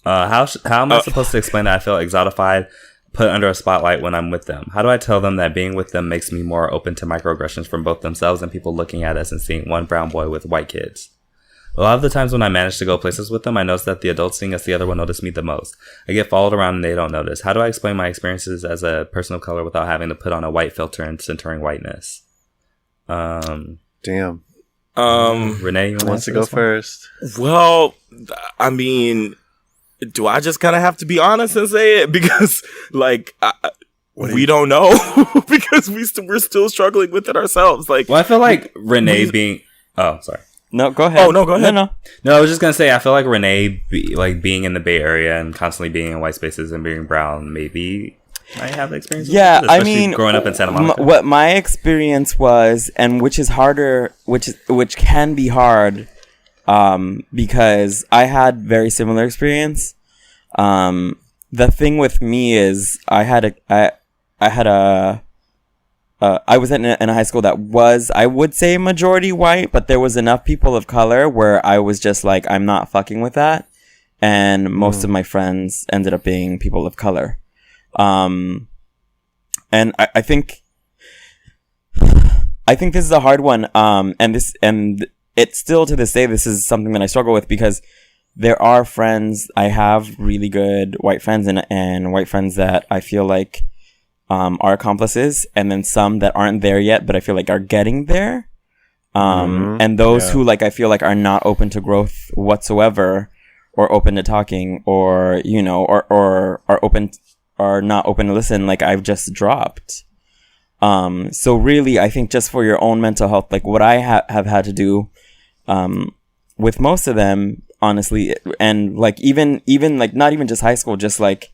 How am I supposed to explain that I feel exotified, put under a spotlight when I'm with them? How do I tell them that being with them makes me more open to microaggressions from both themselves and people looking at us and seeing one brown boy with white kids? A lot of the times when I manage to go places with them, I notice that the adults seeing us together will notice me the most. I get followed around and they don't notice. How do I explain my experiences as a person of color without having to put on a white filter and centering whiteness?
Damn.
Renee, you
wants to go first?
Well, I mean, do I just kind of have to be honest and say it? Because, like, we don't know. Because we're still struggling with it ourselves. Like,
well, I feel like Renee being... Oh, sorry.
No, go ahead.
Oh, no, go ahead.
No,
I was just going to say, I feel like Renee, being in the Bay Area and constantly being in white spaces and being brown, maybe I have experience with it,
I mean,
growing up in Santa Monica.
What my experience was, and which is harder, which can be hard, because I had very similar experience. The thing with me is I was in a high school that was, I would say, majority white, but there was enough people of color where I was just like, I'm not fucking with that. And most of my friends ended up being people of color. And I think this is a hard one. And it's still to this day, this is something that I struggle with, because there are friends, I have really good white friends and white friends that I feel like are accomplices, and then some that aren't there yet, but I feel like are getting there. And those who like I feel like are not open to growth whatsoever, or open to talking, or you know, or are not open to listen, like I've just dropped. So really, I think just for your own mental health, like what I have had to do, with most of them, honestly, and like even like not even just high school, just like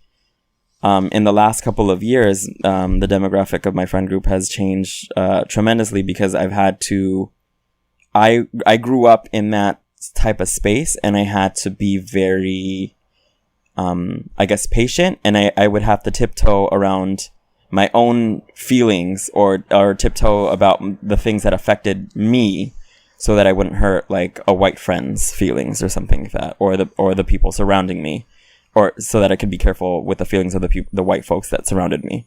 in the last couple of years, the demographic of my friend group has changed tremendously, because I've had to, I grew up in that type of space, and I had to be very, I guess, patient, and I would have to tiptoe around my own feelings, or tiptoe about the things that affected me, so that I wouldn't hurt like a white friend's feelings or something like that, or the people surrounding me, or so that I could be careful with the feelings of the white folks that surrounded me.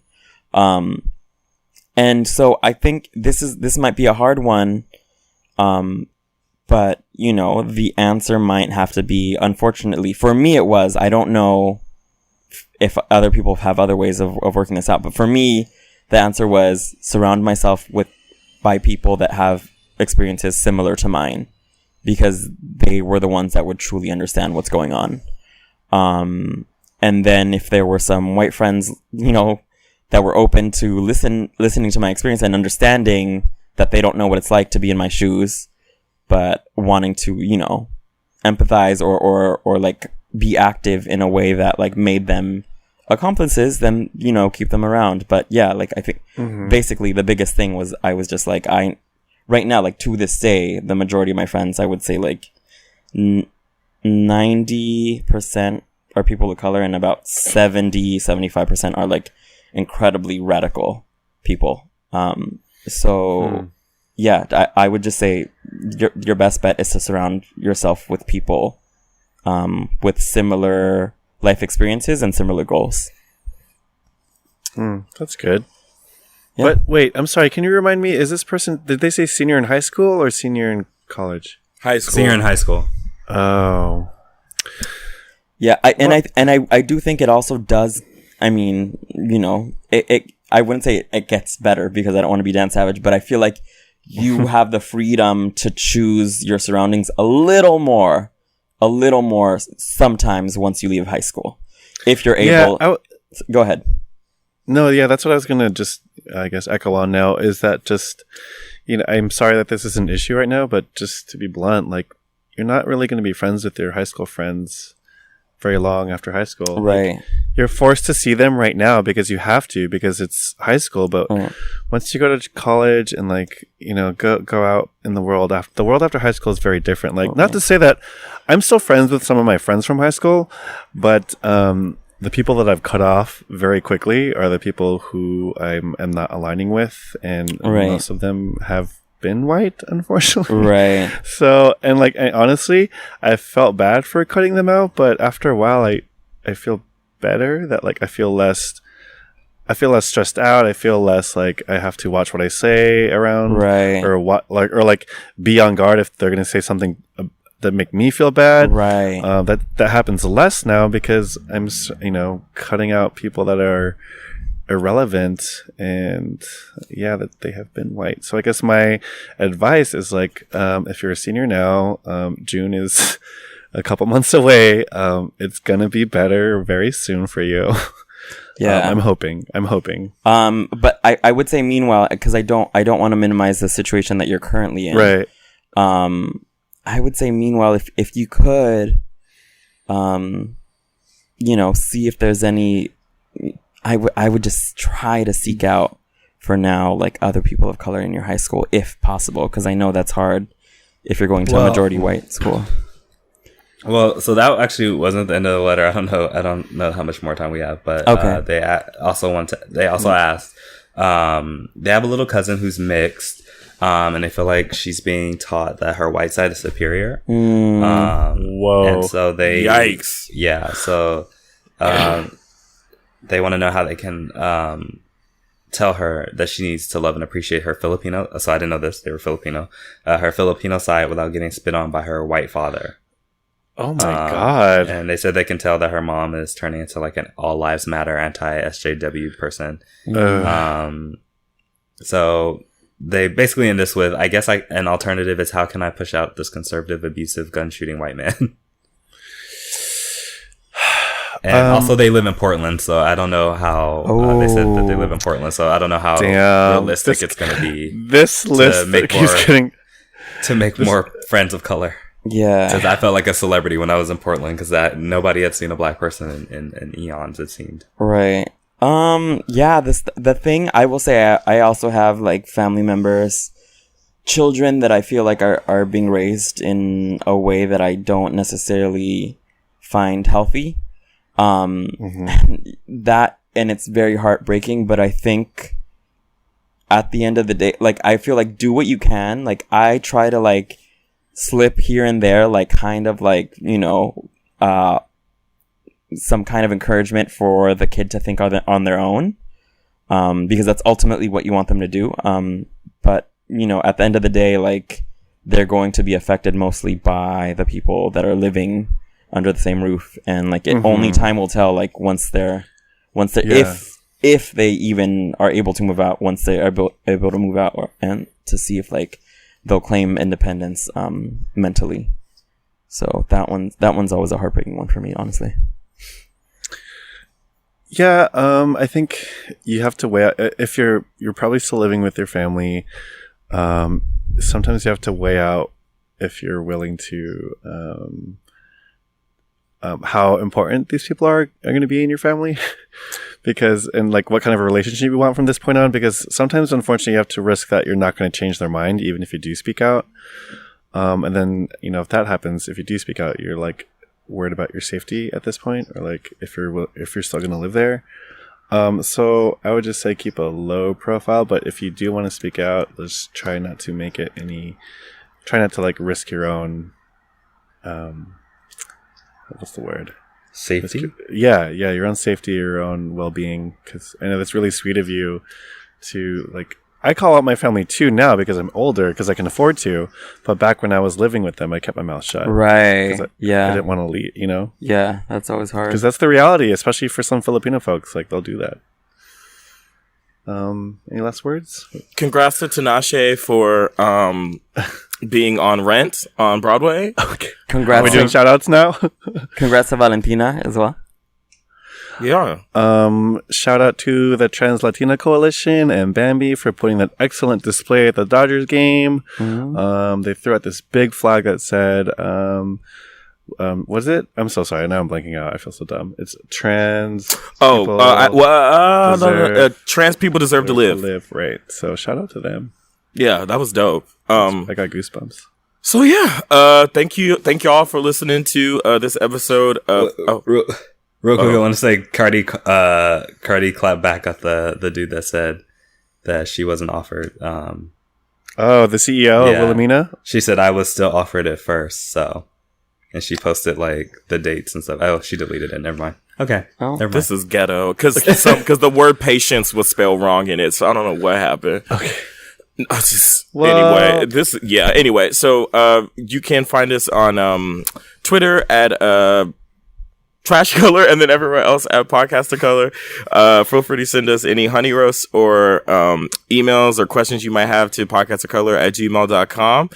And so I think this might be a hard one, but you know, the answer might have to be, unfortunately, for me it was, I don't know if other people have other ways of working this out, but for me, the answer was surround myself by people that have experiences similar to mine, because they were the ones that would truly understand what's going on. And then if there were some white friends, you know, that were open to listening to my experience and understanding that they don't know what it's like to be in my shoes, but wanting to, you know, empathize or like be active in a way that like made them accomplices, then, you know, keep them around. But yeah, like I think basically the biggest thing was I was just like, right now, like to this day, the majority of my friends, I would say like 90% are people of color, and about 75% are like incredibly radical people. Yeah, I would just say your best bet is to surround yourself with people with similar life experiences and similar goals.
That's good.
Yeah.
But wait, I'm sorry. Can you remind me? Is this person? Did they say senior in high school or senior in college?
High school.
Senior in high school.
Oh,
yeah. I do think it also does. I mean, you know, I wouldn't say it gets better, because I don't want to be Dan Savage, but I feel like you have the freedom to choose your surroundings a little more sometimes once you leave high school, if you're able. Go ahead.
No, yeah, that's what I was going to just, I guess, echo on now, is that just, you know, I'm sorry that this is an issue right now, but just to be blunt, like, you're not really going to be friends with your high school friends very long after high school.
Right.
Like, you're forced to see them right now because you have to, because it's high school. But once you go to college and, like, you know, go out in the world after high school is very different. Like, not to say that I'm still friends with some of my friends from high school, but, the people that I've cut off very quickly are the people who I'm not aligning with, and most of them have been white, unfortunately. Right. So, and like, honestly, I felt bad for cutting them out, but after a while, I feel better, that like I feel less stressed out. I feel less like I have to watch what I say around, or be on guard if they're gonna say something that make me feel bad. Right. That happens less now, because I'm, you know, cutting out people that are irrelevant, and that they have been white. So I guess my advice is like, if you're a senior now, June is a couple months away. It's gonna be better very soon for you. Yeah, I'm hoping.
But I would say, meanwhile, because I don't want to minimize the situation that you're currently in. Right. I would say, meanwhile, if you could, you know, see if there's any, I would just try to seek out for now, like, other people of color in your high school, if possible, because I know that's hard if you're going to a majority white school.
Well, so that actually wasn't the end of the letter. I don't know how much more time we have, but
okay.
They also asked. They have a little cousin who's mixed, and they feel like she's being taught that her white side is superior.
Whoa!
And so
Yikes!
Yeah, so they want to know how they can tell her that she needs to love and appreciate her Filipino. So I didn't know this; they were Filipino. Her Filipino side without getting spit on by her white father.
Oh my god!
And they said they can tell that her mom is turning into like an all lives matter anti-SJW person. So they basically end this with, I guess an alternative is, how can I push out this conservative, abusive, gun shooting white man? And also they live in Portland, so I don't know how they said that they live in Portland, so I don't know how realistic it's going to be.
This list that keeps getting
to make more friends of color.
Yeah,
because I felt like a celebrity when I was in Portland, because nobody had seen a black person in eons, it seemed.
Right. Yeah. The thing I will say, I also have like family members, children that I feel like are being raised in a way that I don't necessarily find healthy. That, and it's very heartbreaking. But I think at the end of the day, like, I feel like do what you can. Like, I try to like slip here and there, like kind of like, you know, some kind of encouragement for the kid to think on their own, because that's ultimately what you want them to do. But you know, at the end of the day, like, they're going to be affected mostly by the people that are living under the same roof, and like only time will tell. Like once they're if they even are able to move out, once they are able to move out, and to see if like they'll claim independence mentally. So that one's always a heartbreaking one for me, honestly.
Yeah, I think you have to weigh out, if you're probably still living with your family. Sometimes you have to weigh out if you're willing to how important these people are going to be in your family. Because, and like what kind of a relationship you want from this point on, because sometimes unfortunately you have to risk that you're not going to change their mind even if you do speak out. And then, you know, if that happens, if you do speak out, you're like worried about your safety at this point, or like if you're still going to live there. So I would just say keep a low profile, but if you do want to speak out, let's try not to like risk your own, what's the word?
Safety?
Yeah, your own safety, your own well-being, because I know that's really sweet of you to, like, I call out my family too now because I'm older, because I can afford to, but back when I was living with them, I kept my mouth shut.
Right.
I didn't want to leave, you know?
Yeah, that's always hard.
Because that's the reality, especially for some Filipino folks, like, they'll do that. Any last words?
Congrats to Tinashe for being on Rent on Broadway.
Okay.
Congrats.
Are we doing shout outs now?
Congrats to Valentina as well.
Yeah.
Shout out to the Trans Latina Coalition and Bambi for putting that excellent display at the Dodgers game. They threw out this big flag that said, was it? I'm so sorry. Now I'm blanking out. I feel so dumb. It's trans.
Trans people deserve to live.
Right. So shout out to them.
Yeah, that was dope.
I got goosebumps.
So yeah, thank you all for listening to this episode of.
Real quick, I want to say Cardi clapped back at the dude that said that she wasn't offered.
The CEO of Wilhelmina?
She said I was still offered it first, so. And she posted like the dates and stuff. Oh, she deleted it. Never mind. Okay. Never mind.
This is ghetto because the word patience was spelled wrong in it, so I don't know what happened. Okay. Anyway, so you can find us on Twitter at Trash Color, and then everywhere else at Podcast of Color. Feel free to send us any honey roasts or emails or questions you might have to podcastofcolor@gmail.com.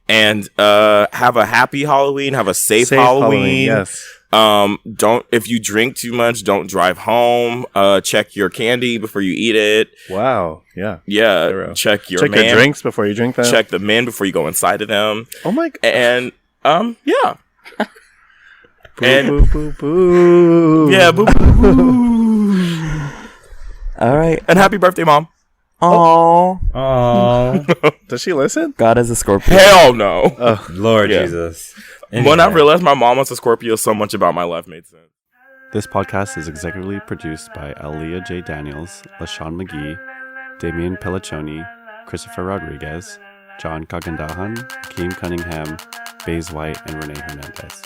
And have a happy Halloween, have a safe Halloween.
Yes.
If you drink too much, don't drive home. Check your candy before you eat it.
Wow. Yeah.
Yeah. Check your
drinks before you drink them.
Check the men before you go inside of them.
Oh my god.
And yeah.
Boo, boo, boo.
Yeah, boo, boo, boo.
All right.
And happy birthday, Mom.
Oh.
Does she listen?
God is a Scorpio.
Hell no.
Lord Jesus.
When I realized my mom was a Scorpio, so much about my life made sense.
This podcast is executively produced by Aaliyah J. Daniels, LaShawn McGee, Damian Pelliccioni, Christopher Rodriguez, John Kagandahan, Keem Cunningham, Baze White, and Renee Hernandez.